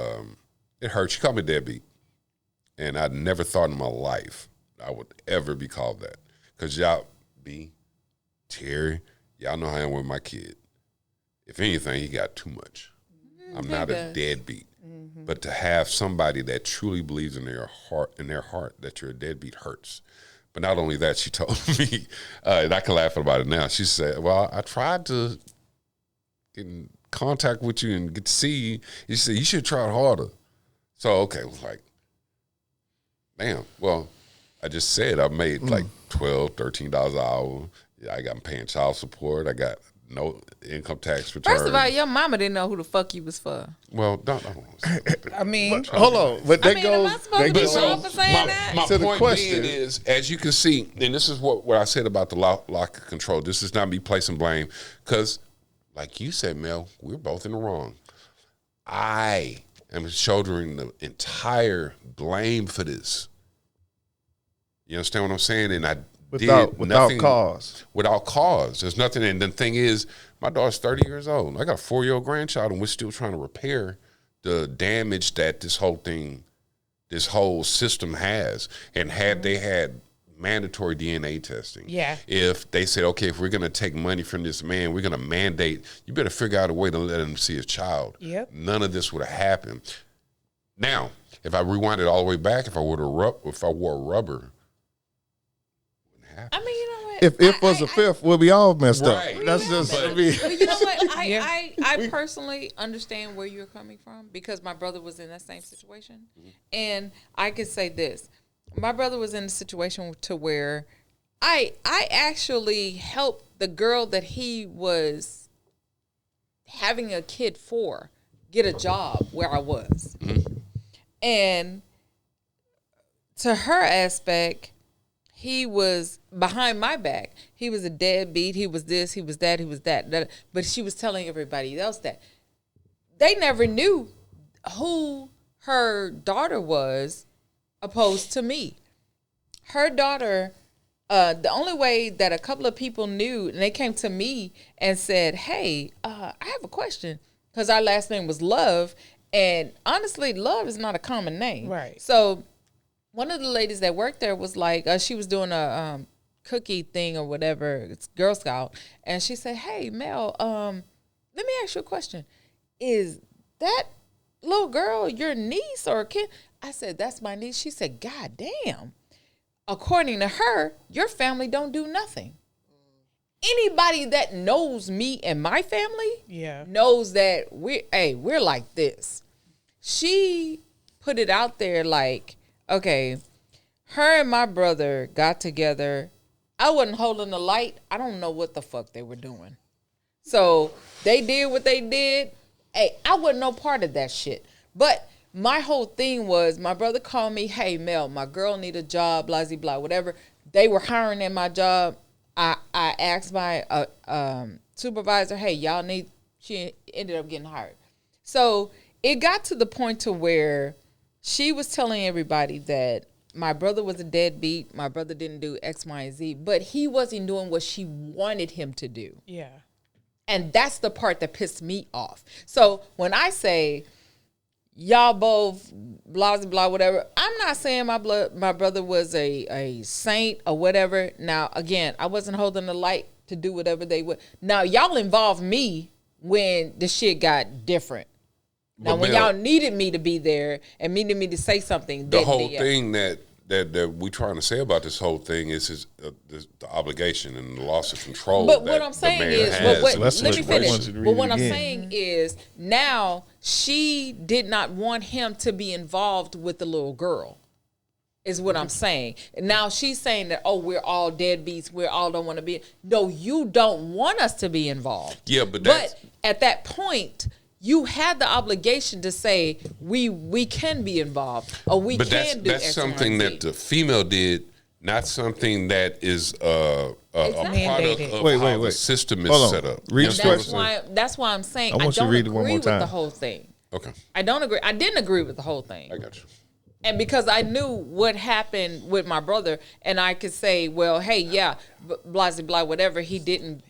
it hurt. She called me deadbeat. And I never thought in my life I would ever be called that. Because y'all, Terry, y'all know how I am with my kid. If anything, he got too much. I'm not a deadbeat. Mm-hmm. But to have somebody that truly believes in their heart that you're a deadbeat hurts. But not only that, she told me, and I can laugh about it now. She said, well, I tried to get in contact with you and get to see you. She said, you should try it harder. So, okay, I was like, damn. Well, I just said I made like $12, $13 an hour. Yeah, I got paying child support. I got no income tax return. First of all, your mama didn't know who the fuck you was for. Well, don't. I mean, Hold on, but that am I goes. supposed to be goes wrong for saying that? My To the point question. being is, as you can see, and this is what I said about the lock of control. This is not me placing blame, because, like you said, Mel, we're both in the wrong. I am shouldering the entire blame for this. You understand what I'm saying? And I Without nothing, cause. Without cause. There's nothing. And the thing is, my daughter's 30 years old. I got a 4-year-old grandchild, and we're still trying to repair the damage that this whole system has. And had they had mandatory DNA testing, if they said, okay, if we're going to take money from this man, we're going to mandate, you better figure out a way to let him see his child. Yep. None of this would have happened. Now, if I rewind it all the way back, if I wore rubber, I mean, you know what? If it was a fifth, we'll be all messed Right. up. That's just. But- I mean, But you know what? Yeah. I personally understand where you're coming from because my brother was in that same situation. And I could say this. My brother was in a situation to where I actually helped the girl that he was having a kid for get a job where I was. And to her aspect, he was behind my back. He was a deadbeat. He was this, he was that, he was that. But she was telling everybody else that. They never knew who her daughter was opposed to me. Her daughter, the only way that a couple of people knew, and they came to me and said, hey, I have a question. Because our last name was Love. And honestly, Love is not a common name. Right. So one of the ladies that worked there was like, she was doing a cookie thing or whatever. It's Girl Scout. And she said, hey, Mel, let me ask you a question. Is that little girl your niece or a kid? I said, that's my niece. She said, God damn. According to her, your family don't do nothing. Anybody that knows me and my family knows that we're like this. She put it out there like, okay, her and my brother got together. I wasn't holding the light. I don't know what the fuck they were doing. So they did what they did. Hey, I wasn't no part of that shit. But my whole thing was, my brother called me, hey, Mel, my girl need a job, blah, blah, blah, whatever. They were hiring at my job. I asked my supervisor, hey, y'all need, she ended up getting hired. So it got to the point to where she was telling everybody that my brother was a deadbeat. My brother didn't do X, Y, and Z, but he wasn't doing what she wanted him to do. Yeah. And that's the part that pissed me off. So when I say y'all both blah, blah, blah, whatever, I'm not saying my brother was a saint or whatever. Now, again, I wasn't holding the light to do whatever they would. Now, y'all involved me when the shit got different. Now, when y'all needed me to be there and needed me to say something, the whole thing that we trying to say about this whole thing is the obligation and the loss of control. But what I'm saying is, let me finish. But what I'm again. saying is, now she did not want him to be involved with the little girl. Is what I'm saying. Now she's saying that, oh, we're all deadbeats. We all don't want to be. No, you don't want us to be involved. Yeah, but at that point, you had the obligation to say we can be involved or we can do. But that's something that the female did, not something that is a product of how the system is set up. That's why I'm saying I want you to read it one more with time. the whole thing. Okay, I don't agree. I didn't agree with the whole thing. I got you. And because I knew what happened with my brother, and I could say, well, hey, yeah, blah, blah, blah, whatever, he didn't.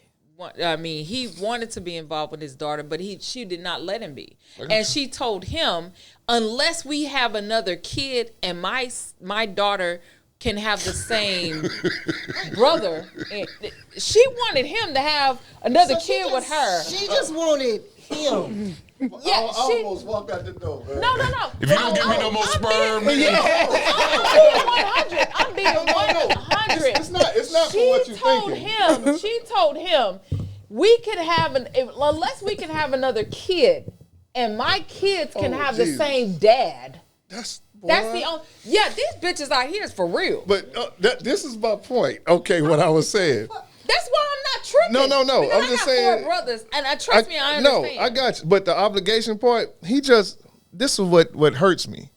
He wanted to be involved with his daughter, but she did not let him be. And she told him, unless we have another kid and my daughter can have the same brother, she wanted him to have another kid with her. She just wanted him. Yeah, I almost walked out the door. Man. No. If you don't give me no more sperm, I'm being 100. It's not for what you're thinking. She told him, we could have unless we can have another kid, and my kids can have the same dad. That's the only. Yeah, these bitches out here is for real. But this is my point. Okay, what I was saying. That's why I'm not tripping. No. Because I'm just saying. I got 4 brothers, and trust me, I understand. No, I got you. But the obligation part, this is what hurts me.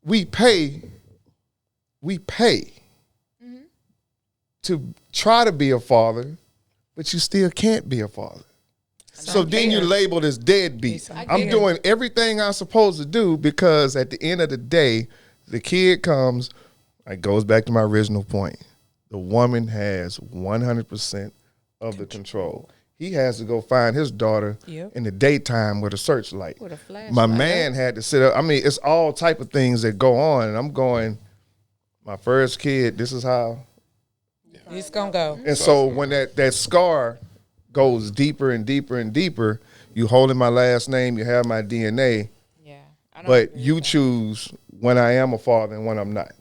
We pay to try to be a father, but you still can't be a father. So then you're labeled as deadbeat. I'm doing everything I'm supposed to do because at the end of the day, the kid comes, it goes back to my original point. The woman has 100% of the control. He has to go find his daughter in the daytime with a searchlight. With a flashlight. My man had to sit up. I mean, it's all type of things that go on. And I'm going, my first kid, this is how. It's going to go. And so when that scar goes deeper and deeper and deeper, you holding my last name, you have my DNA. Yeah. But you choose when I am a father and when I'm not.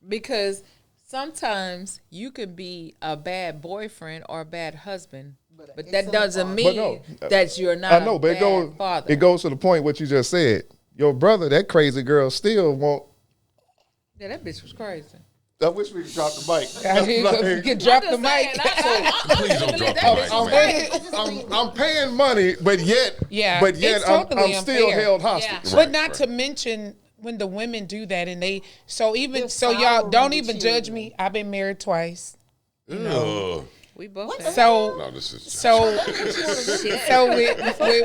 Because sometimes you could be a bad boyfriend or a bad husband, but that doesn't mean that you're not a bad father. It goes to the point what you just said. Your brother, that crazy girl, still won't. Yeah, that bitch was crazy. I wish we could drop the mic. You could drop the mic. Please don't drop the mic. I'm paying money, but yet it's I'm totally still unfair. held hostage. But not to mention when the women do that and y'all don't even judge me. I've been married twice. You know. We both. So with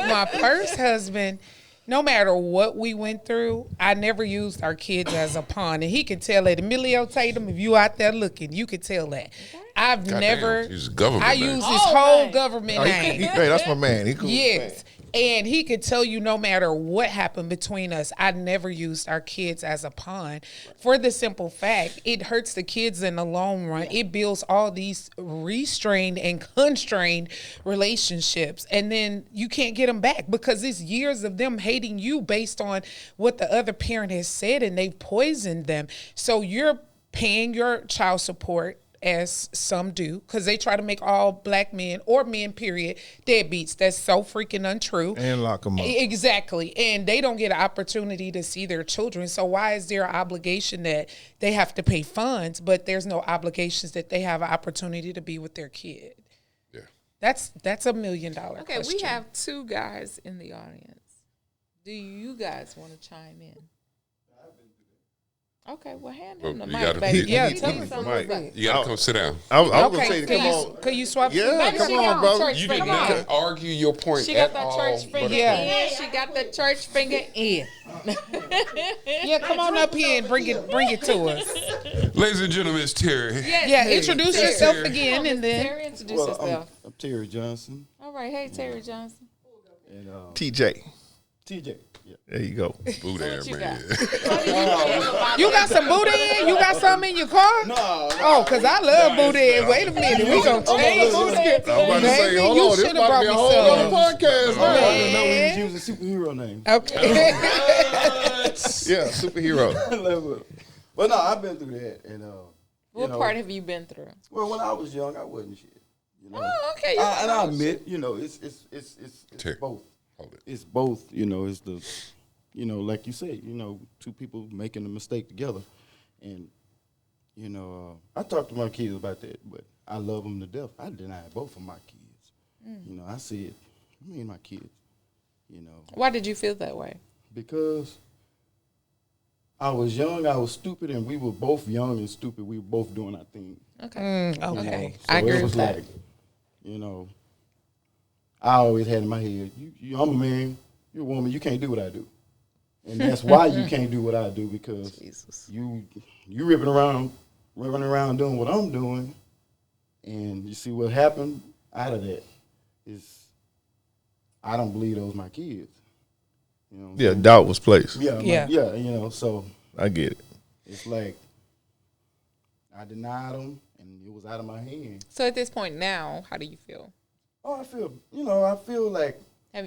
my first husband, no matter what we went through, I never used our kids as a pawn. And he can tell that. Emilio Tatum, if you out there looking, you can tell that. I use his whole government name. Hey, that's my man. He cool. Yes. And he could tell you no matter what happened between us, I never used our kids as a pawn for the simple fact it hurts the kids in the long run. It builds all these restrained and constrained relationships. And then you can't get them back because it's years of them hating you based on what the other parent has said and they've poisoned them. So you're paying your child support, as some do, because they try to make all black men or men, period, deadbeats. That's so freaking untrue. And lock them up. Exactly. And they don't get an opportunity to see their children. So why is there an obligation that they have to pay funds, but there's no obligations that they have an opportunity to be with their kid? Yeah. That's $1 million Okay, question. we have 2 guys in the audience. Do you guys want to chime in? Okay, well, hand him the You mic, gotta- baby. Yeah, Tell tell me me something Mike. about it. You gotta come sit down. I was gonna Okay, say, could come you, on. could you swap? Yeah, Maybe come she on, got brother. church You did finger not in. argue your point She at got that all. church finger Yeah. in. She got the church finger in. Yeah, come on up here and bring it to us. Ladies and gentlemen, it's Terry. Yes, Yeah, Terry. introduce Terry. yourself Come again, on, and Mr. then Terry, introduce Well, yourself. I'm Terry Johnson All right, hey Terry Johnson. and TJ. TJ. Yeah. There you go. Boo there, What you man. you got some boudin? You got some in your car? No, Oh, cause I love boudin. Wait a minute, we gonna change boudin. I'm about to say, Baby, hold you on, this shoulda about to brought be a me whole some. other podcast. I now. didn't know we was using superhero names. Okay. Yeah, superhero. But no, I've been through that, and What part have you been through? well, when I was young, I wasn't shit. You know, Oh, okay. and I admit, it's Terry. both. Hold it. It's both. It's the, like you said, two people making a mistake together, and I talked to my kids about that, but I love them to death. I denied both of my kids. I said, me and my kids. Why did you feel that way? Because I was young, I was stupid, and we were both young and stupid. We were both doing our thing. Okay. Okay. So I agree it was with that. like, I always had in my head, I'm a man, you're a woman, you can't do what I do. And that's why you can't do what I do, because Jesus. you running around doing what I'm doing, and you see what happened out of that is I don't believe those my kids. Yeah, doubt was placed. Yeah, so I get it. it's like I denied them, and it was out of my hand. So at this point now, how do you feel? Oh, I feel like, Have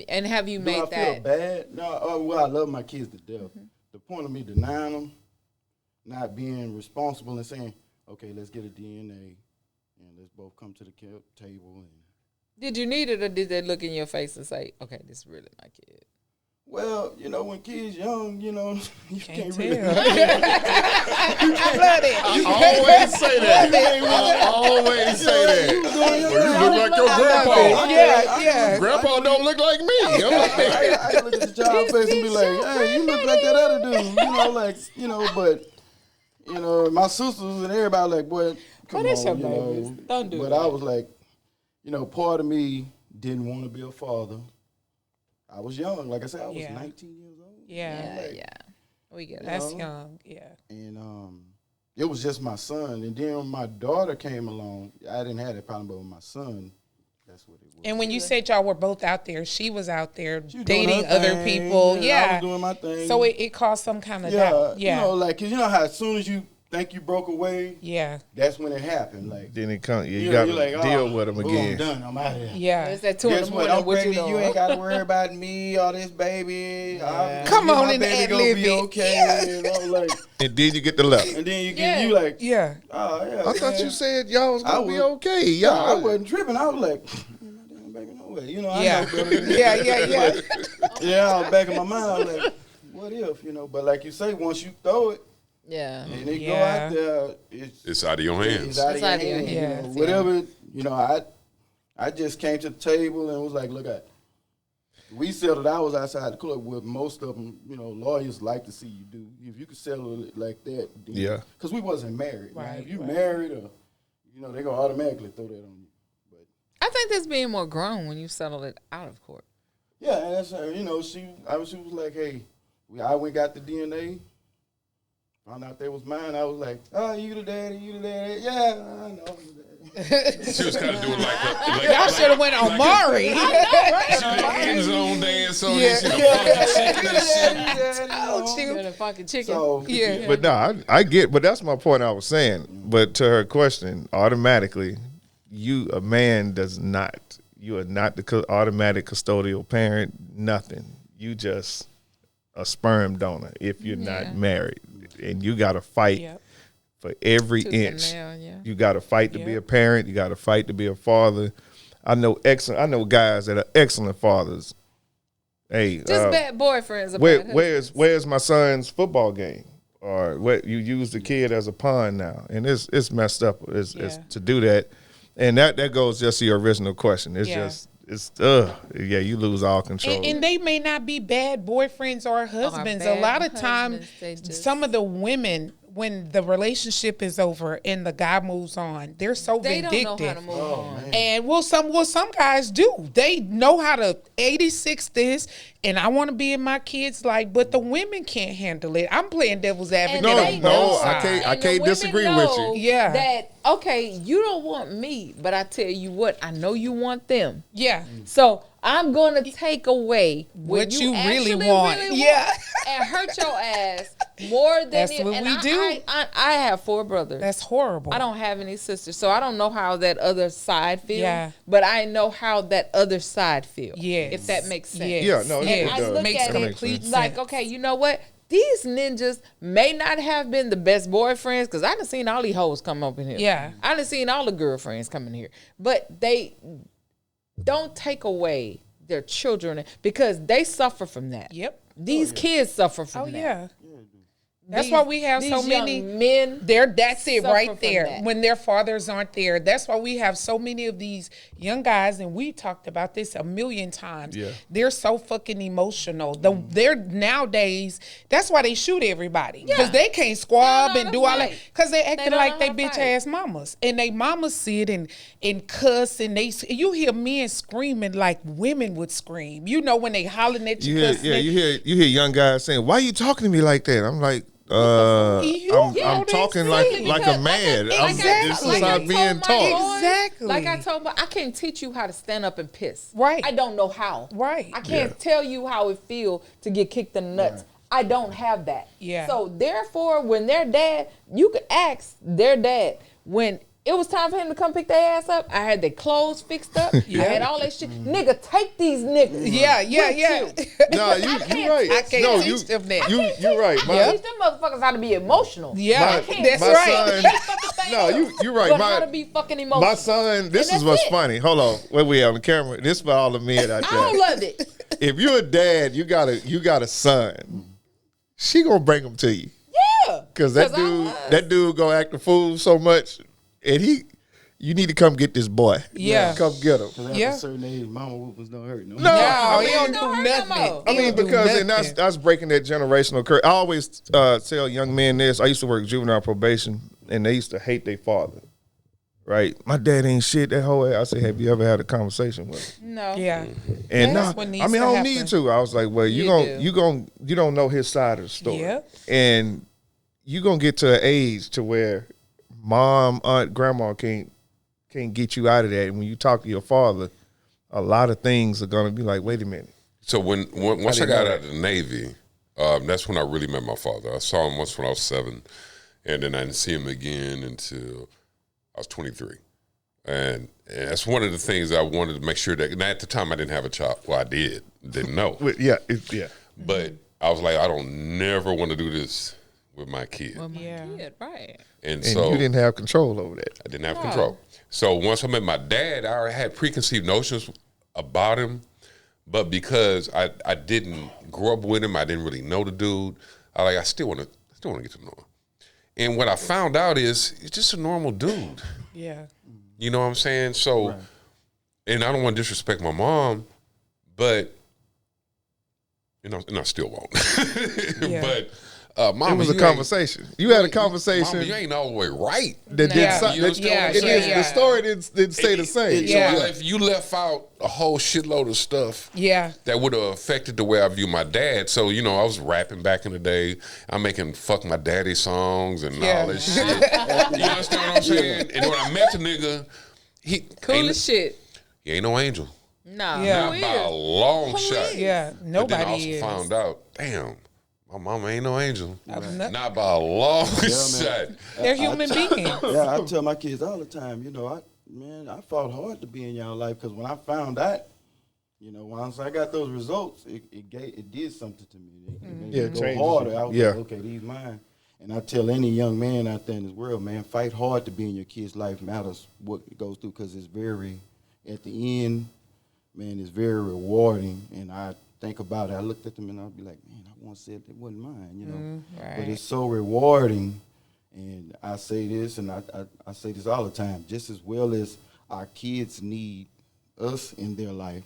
you do made I that? feel bad? No, well, I love my kids to death. The point of me denying them, not being responsible and saying, okay, let's get a DNA, and let's both come to the table. And Did you need it, or did they look in your face and say, "Okay, this is really my kid"? well, when kids young, you can't tell. really. I love it. I always say that. I always say that. Well, you look like your grandpa. Yeah. Grandpa don't look like me. I'm like, I look at the child face and be like, hey, you look like that other dude. But, my sisters and everybody like, boy, come that's on, your babies. Don't do But that. I was like, part of me didn't want to be a father. I was young. Like I said, I was Yeah. 19 years old. Yeah. We get it. That's young. Yeah. And it was just my son. And then when my daughter came along, I didn't have that problem, but with my son, that's what it was. And when you said y'all were both out there, she was out there She was dating doing her other thing, people. and Yeah. I was doing my thing. So it caused some kind of yeah, doubt. Yeah. cause how as soon as you think you broke away, Yeah. that's when it happened. Like, then it comes. You you're got to like, deal with them I'm again. done. I'm out of here. Yeah. It's that 2 in Guess the what? morning. I'm What you pregnant. You doing? ain't got to worry about me or this baby. Come me and on my and baby ad-lib gonna be it. okay. Like, And then you get the left. and then you Yeah. like, Yeah. oh yeah. I thought you said y'all was I gonna be would- okay. Yeah, I Y'all, wasn't tripping. I was like, my damn baby, no way. I Yeah. know better than that. Yeah. Yeah, I was back in my mind. I was like, what if, But like you say, once you throw it Yeah. and it go Yeah. out there, It's out of your hands. It's out of your hands. hands, Whatever, I just came to the table and was like, look, we settled ours outside the club with most of them, lawyers like to see you do. If you could settle it like that, then, Yeah. Because we wasn't married. Now, Right, if you right. married or, they going to automatically throw that on you. But I think that's being more grown when you settle it out of court. yeah, and that's her, she was like, hey, I went got the DNA. Found out they was mine. I was like, oh, you the daddy. Yeah, I know. She was kind of doing like Y'all should have went on Mari. end zone dance on this. You're the fucking chicken. So, Yeah. But no, I get. But that's my point. I was saying. But to her question, automatically, a man does not. You are not the automatic custodial parent. Nothing. You just a sperm donor if you're not married, and you got to fight Yep. for every Tooth and inch. nail, yeah. You got to fight to be Yep. a parent. You got to fight to be a father. I know guys that are excellent fathers. Hey, Just bad boyfriends. Or bad husbands. where's my son's football game? Or what you use the kid as a pawn now, and it's messed up. It's Yeah. to do that, And that goes just to your original question. It's yeah, you lose all control. And they may not be bad boyfriends or husbands. A bad lot of times, husbands, they just- some of the women, when the relationship is over and the guy moves on, they're so They vindictive. don't know how to move on. And some guys do. They know how to 86 this, and I want to be in my kids' life, but the women can't handle it. I'm playing devil's advocate. No, on no, both I sides. can't- And the women disagree with know you. Yeah. That okay, you don't want me, but I tell you what, I know you want them. Yeah. So I'm gonna take away What you really actually want. Yeah. and hurt your ass more than That's it. what and we do. I have 4 brothers. That's horrible. I don't have any sisters, so I don't know how that other side feels. Yeah. But I know how that other side feels. Yes. If that makes sense. Yes. Yeah, no, it And Yes. I does. look Makes at complete it like, sense. okay, you know what? These ninjas may not have been the best boyfriends because I done seen all these hoes come up in here. Yeah. I done seen all the girlfriends come in here. But they don't take away their children because they suffer from that. Yep. These kids suffer from Oh, that. yeah. That's These- why we have so these many young men. That's it suffer right from there. that. When their fathers aren't there. That's why we have so many of these young guys, and we talked about this a million times. Yeah. They're so fucking emotional. They're nowadays, that's why they shoot everybody. Because they can't squab They and don't do know how all to that. fight. Because they They acting don't like know they how to bitch fight. ass mamas. And they mamas sit and cuss, and you hear men screaming like women would scream. You know when they hollering at you. You hear, cussing yeah, at- you hear young guys saying, "Why you talking to me like that?" I'm like, I'm Yeah, talking See, like a because man. This is like how I I'm being taught. Exactly. Like I told my, I can't teach you how to stand up and piss. Right. I don't know how. Right. I can't tell you how it feel to get kicked in the nuts. I don't have that. Yeah. So therefore, when their dad, you could ask their dad when it was time for him to come pick their ass up. I had their clothes fixed up. I had all that shit. Nigga, take these niggas. Yeah. with you. No, you right. I can't no, teach them that. You're right. I teach them motherfuckers how to be emotional. Yeah, My- that's my right. son- No, you're right. But how to be fucking emotional. My son, this And is that's what's it. funny. Hold on, where we on the camera? This for all the men out I there. don't love it. If you're a dad, you got a son. She gonna bring him to you Yeah. because I was. that dude gonna act a fool so much, and you need to come get this boy. Yeah. come get him. Because after Yeah. a certain age, mama whoopings don't hurt no more. No, No, I he mean, don't don't do hurt no nothing. more. I He mean, don't do because and nothing. that's breaking that generational curse. I always tell young men this. I used to work juvenile probation, and they used to hate their father. Right, my dad ain't shit. That whole. I said, have you ever had a conversation with him? No. Yeah. And That's no, what I needs mean, to I don't happen. need to. I was like, well, you don't know his side of the story. Yeah. And you gonna get to an age to where mom, aunt, grandma can't get you out of that. And when you talk to your father, a lot of things are gonna be like, wait a minute. So once I didn't got know out of the Navy, that's when I really met my father. I saw him once when I was 7, and then I didn't see him again until I was 23. And that's one of the things I wanted to make sure that. And at the time, I didn't have a child. Well, I didn't know. Yeah, But I was like, I don't never want to do this with my kid. Well, my Yeah. kid, right. And and so you didn't have control over that. I didn't have No. control. So once I met my dad, I already had preconceived notions about him. But because I didn't grow up with him, I didn't really know the dude. I still want to get to know him. And what I found out is he's just a normal dude. Yeah. You know what I'm saying? So, and I don't want to disrespect my mom, but and I still won't. Yeah. But mama, It was a you ain't- conversation. You had a conversation Mama, you ain't all the way right. that did Yeah. something. You understand what I'm It saying? is- the story didn't stay the same. Yeah. So if you left out a whole shitload of stuff Yeah. that would have affected the way I view my dad. So, I was rapping back in the day. I'm making fuck my daddy songs and Yeah. all this shit. You understand what I'm saying? And when I met the nigga, he Cool ain't, as shit. he ain't no angel. No. Yeah. Not by a long shot. Yeah. But then I Nobody also is. found out, damn, my mama ain't no angel. not- Not by a long man. shot. They're human beings. Yeah, I tell my kids all the time, I fought hard to be in y'all life because when I found out, once I got those results, it did something to me. It made Yeah, me it go changes harder. you. I was Yeah. like, okay, these mine. And I tell any young man out there in this world, man, fight hard to be in your kid's life. Matters what it goes through because it's very, at the end, man, it's very rewarding. And I think about it. I looked at them and I'd be like, man, I once said it wasn't mine, But it's so rewarding. And I say this, and I say this all the time, just as well as our kids need us in their life.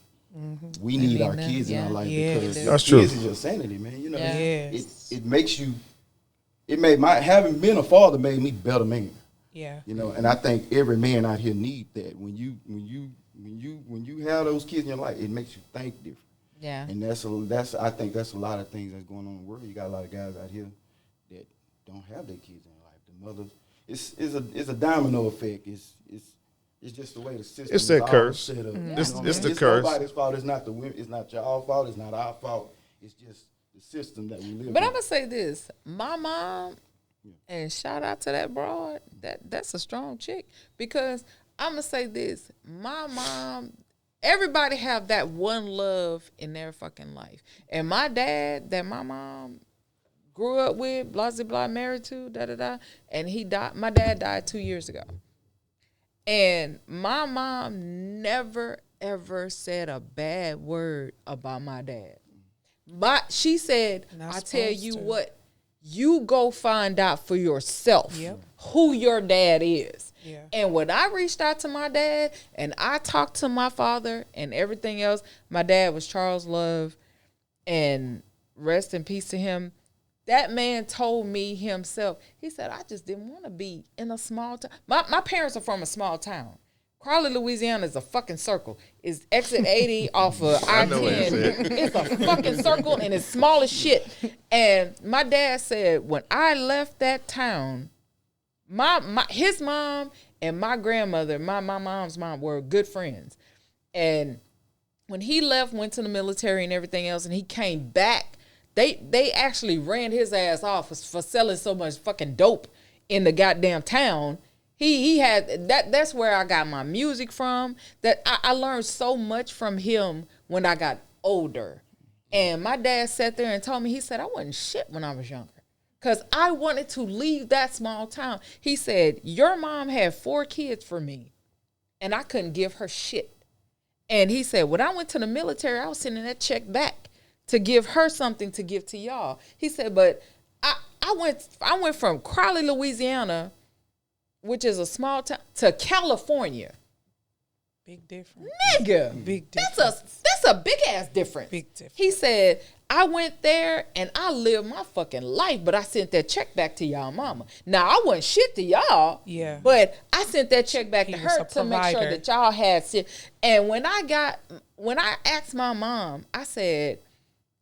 We need our them, kids in yeah. our life Yeah, because they That's kids true. is your sanity, man. You know, Yeah. it makes you. It made my having been a father made me a better man. Yeah. You know, and I think every man out here need that. When you have those kids in your life, it makes you think different. Yeah. And I think that's a lot of things that's going on in the world. You got a lot of guys out here that don't have their kids in their life. The mothers, it's a domino effect. It's just the way the system. It's that is all curse. set up. It's the curse. Nobody's fault. It's not the women. It's not y'all fault. It's not our fault. It's just the system that we live in. But I'm gonna say this: my mom, and shout out to that broad. That's a strong chick, because I'm gonna say this: my mom. Everybody have that one love in their fucking life, and my dad, that my mom grew up with, blah blah blah, married to, da da da, and he died. My dad died 2 years ago, and my mom never ever said a bad word about my dad. But she said, Not I tell supposed you to. what, you go find out for yourself Yep. who your dad is. Yeah. And when I reached out to my dad and I talked to my father and everything else, my dad was Charles Love, and rest in peace to him. That man told me himself, he said, I just didn't want to be in a small town. My parents are from a small town. Crowley, Louisiana is a fucking circle. It's exit 80 off of I know what you I-10. said. It's a fucking circle and it's small as shit. And my dad said, when I left that town, his mom and my grandmother, my mom's mom, were good friends. And when he left, went to the military and everything else, and he came back, they actually ran his ass off for selling so much fucking dope in the goddamn town. He had that's where I got my music from. That I learned so much from him when I got older. And my dad sat there and told me, he said, I wasn't shit when I was younger, because I wanted to leave that small town. He said, your mom had 4 kids for me, and I couldn't give her shit. And he said, when I went to the military, I was sending that check back to give her something to give to y'all. He said, but I went from Crowley, Louisiana, which is a small town, to California. Big difference. Nigga, Big that's difference. a big ass difference. Big difference. He said, I went there and I lived my fucking life, but I sent that check back to y'all mama. Now, I wasn't shit to y'all. Yeah. But I sent that check back He to was her a to make sure provider. that y'all had shit. And when I asked my mom, I said,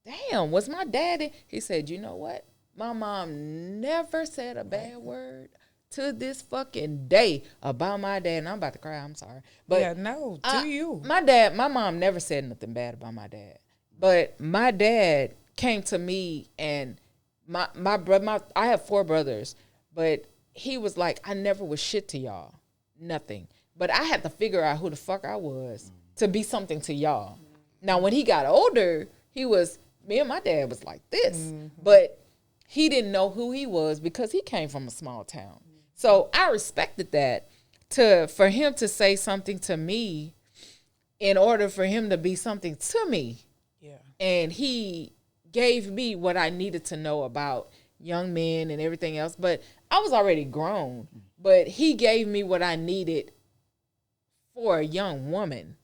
damn, was my daddy? He said, you know what? My mom never said a bad word to this fucking day about my dad. And I'm about to cry, I'm sorry. But Yeah, no, do you? my mom never said nothing bad about my dad. But my dad came to me, and my brother, I have 4 brothers, but he was like, I never was shit to y'all. Nothing. But I had to figure out who the fuck I was to be something to y'all. Now, when he got older, me and my dad was like this. But he didn't know who he was because he came from a small town. So I respected that, for him to say something to me in order for him to be something to me. Yeah. And he gave me what I needed to know about young men and everything else. But I was already grown. But he gave me what I needed for a young woman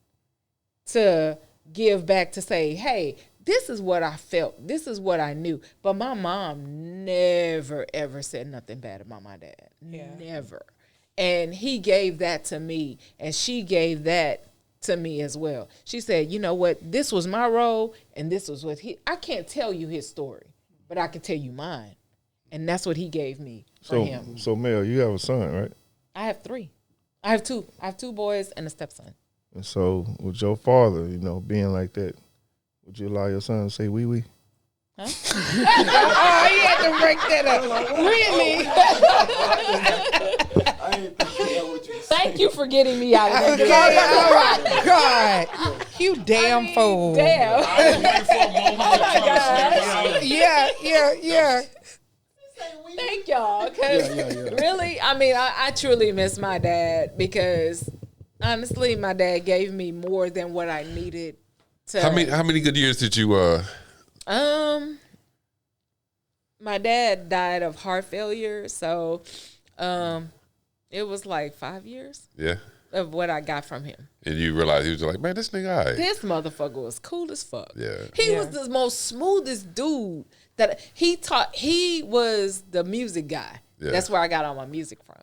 to give back, to say, hey, this is what I felt. This is what I knew. But my mom never, ever said nothing bad about my dad. Yeah. Never. And he gave that to me, and she gave that to me as well. She said, you know what? This was my role, and this was what I can't tell you his story, but I can tell you mine. And that's what he gave me for him. So Mel, you have a son, right? I have 3. I have 2. I have 2 boys and a stepson. And so with your father, being like that, would you allow your son to say wee wee? Oh, he had to break that up. Really? I ain't thinking about what you said. Thank you for getting me out of Okay, that. oh my God. You damn fool. Damn. Yeah. Thank y'all. 'Cause really, I mean, I truly miss my dad, because honestly, my dad gave me more than what I needed to. How many good years did you? My dad died of heart failure, so it was like 5 years. Yeah. of what I got from him. And you realize he was like, man, this nigga, all right. This motherfucker was cool as fuck. Yeah. He Yeah. was the most smoothest dude that he was the music guy. Yeah. That's where I got all my music from.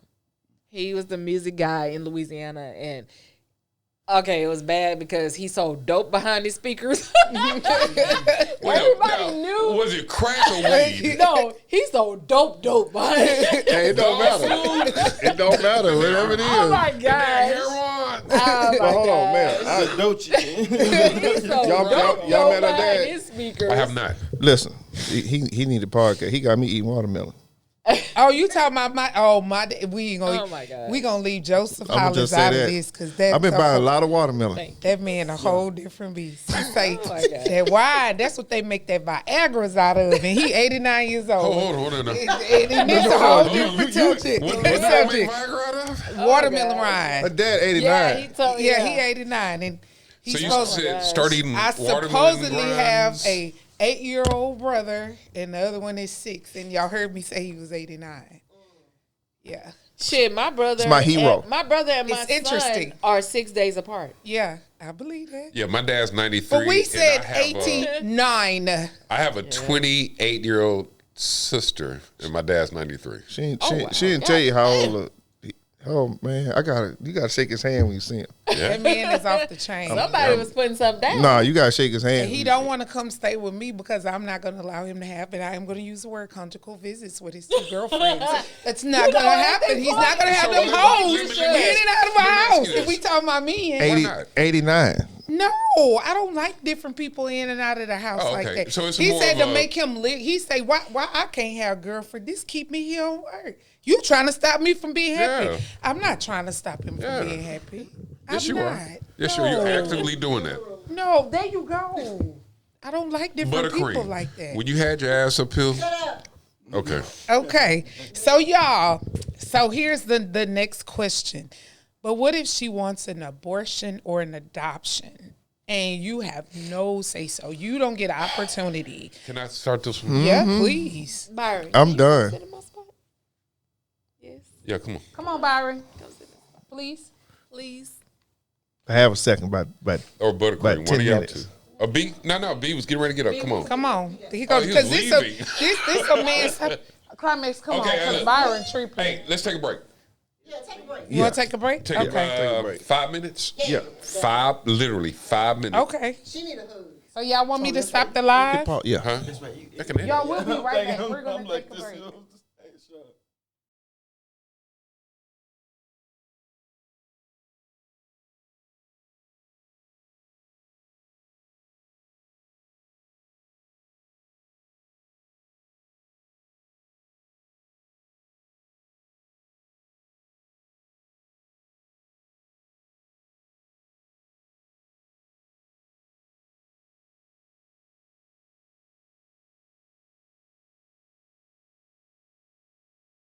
He was the music guy in Louisiana, and okay, it was bad because he sold dope behind his speakers. Everybody knew. Was it crack or weed? No, he sold dope behind. Hey, it don't matter. It don't matter. Whatever it is. Oh my That god! heroin. Oh But my hold on, god! man. He sold Y'all dope met her behind dad? his speakers. I have not. Listen, he need a podcast. He got me eating watermelon. Oh, you talking about my? We ain't gonna. Oh, my God. We gonna leave Joseph I'ma Hollis just say out of that. this because that. I've been buying a lot of watermelon. That man a whole different beast. He say Oh, my God. that wine. That's what they make that Viagra's out of, and he 89 years old. Hold on. And it's a whole different subject. What Different subject. Watermelon My wine. dad 89. Yeah, he told Yeah, he 89, and he's So you supposed said start eating I watermelon supposedly have rinds. a 8-year-old brother, and the other one is 6, and y'all heard me say he was 89. Yeah, Shit, my brother. It's my hero. And my brother and my It's interesting. son are 6 days apart. yeah, I believe that. Yeah, my dad's 93. But we and said I have 89. I have a 28-year-old sister, and my dad's 93. She wow. didn't tell you how old. Oh man, you gotta shake his hand when you see him. That man is off the chain. Somebody was putting something down. Nah, you gotta shake his hand. And he don't want to come stay with me because I'm not going to allow him to have it. I am going to use the word conjugal visits with his 2 girlfriends. That's not going to happen. He's not going to have So them let hoes me in ask- and out of let my me ask house. you If we this. talking about me, 89. no, I don't like different people in and out of the house Oh, like okay. that. So it's He more said of to a- make him live. He say, why I can't have a girlfriend? This keep me here on earth. You trying to stop me from being happy? Yeah. I'm not trying to stop him from Yeah. being happy. Yes, I'm you not. are. Yes, you're actively doing that. No, there you go. I don't like different people Buttercream. like that. When you had your ass up here. Okay. Okay, so y'all, so here's the next question. But what if she wants an abortion or an adoption, and you have no say so? You don't get an opportunity. Can I start this one? Yeah, please. Byron, I'm can you done. sit in my spot? Yes, Yeah, come on. Come on, Byron. Please. please. I have a second, but Or buttercream. About One 10 of y'all minutes. two. A B? No, B was getting ready to get up. Come on. Come on. He Oh, goes he because was this leaving. this a man's climax. Come Okay, on, because look. Byron tripping. Hey, let's take a break. Yeah, take a break. You want to take a break? Take Okay. a, break. 5 minutes? yeah. Literally 5 minutes. Okay. She need a hug. So y'all want me to stop the live? Yeah. Huh? Y'all will be right back. We're gonna take a break.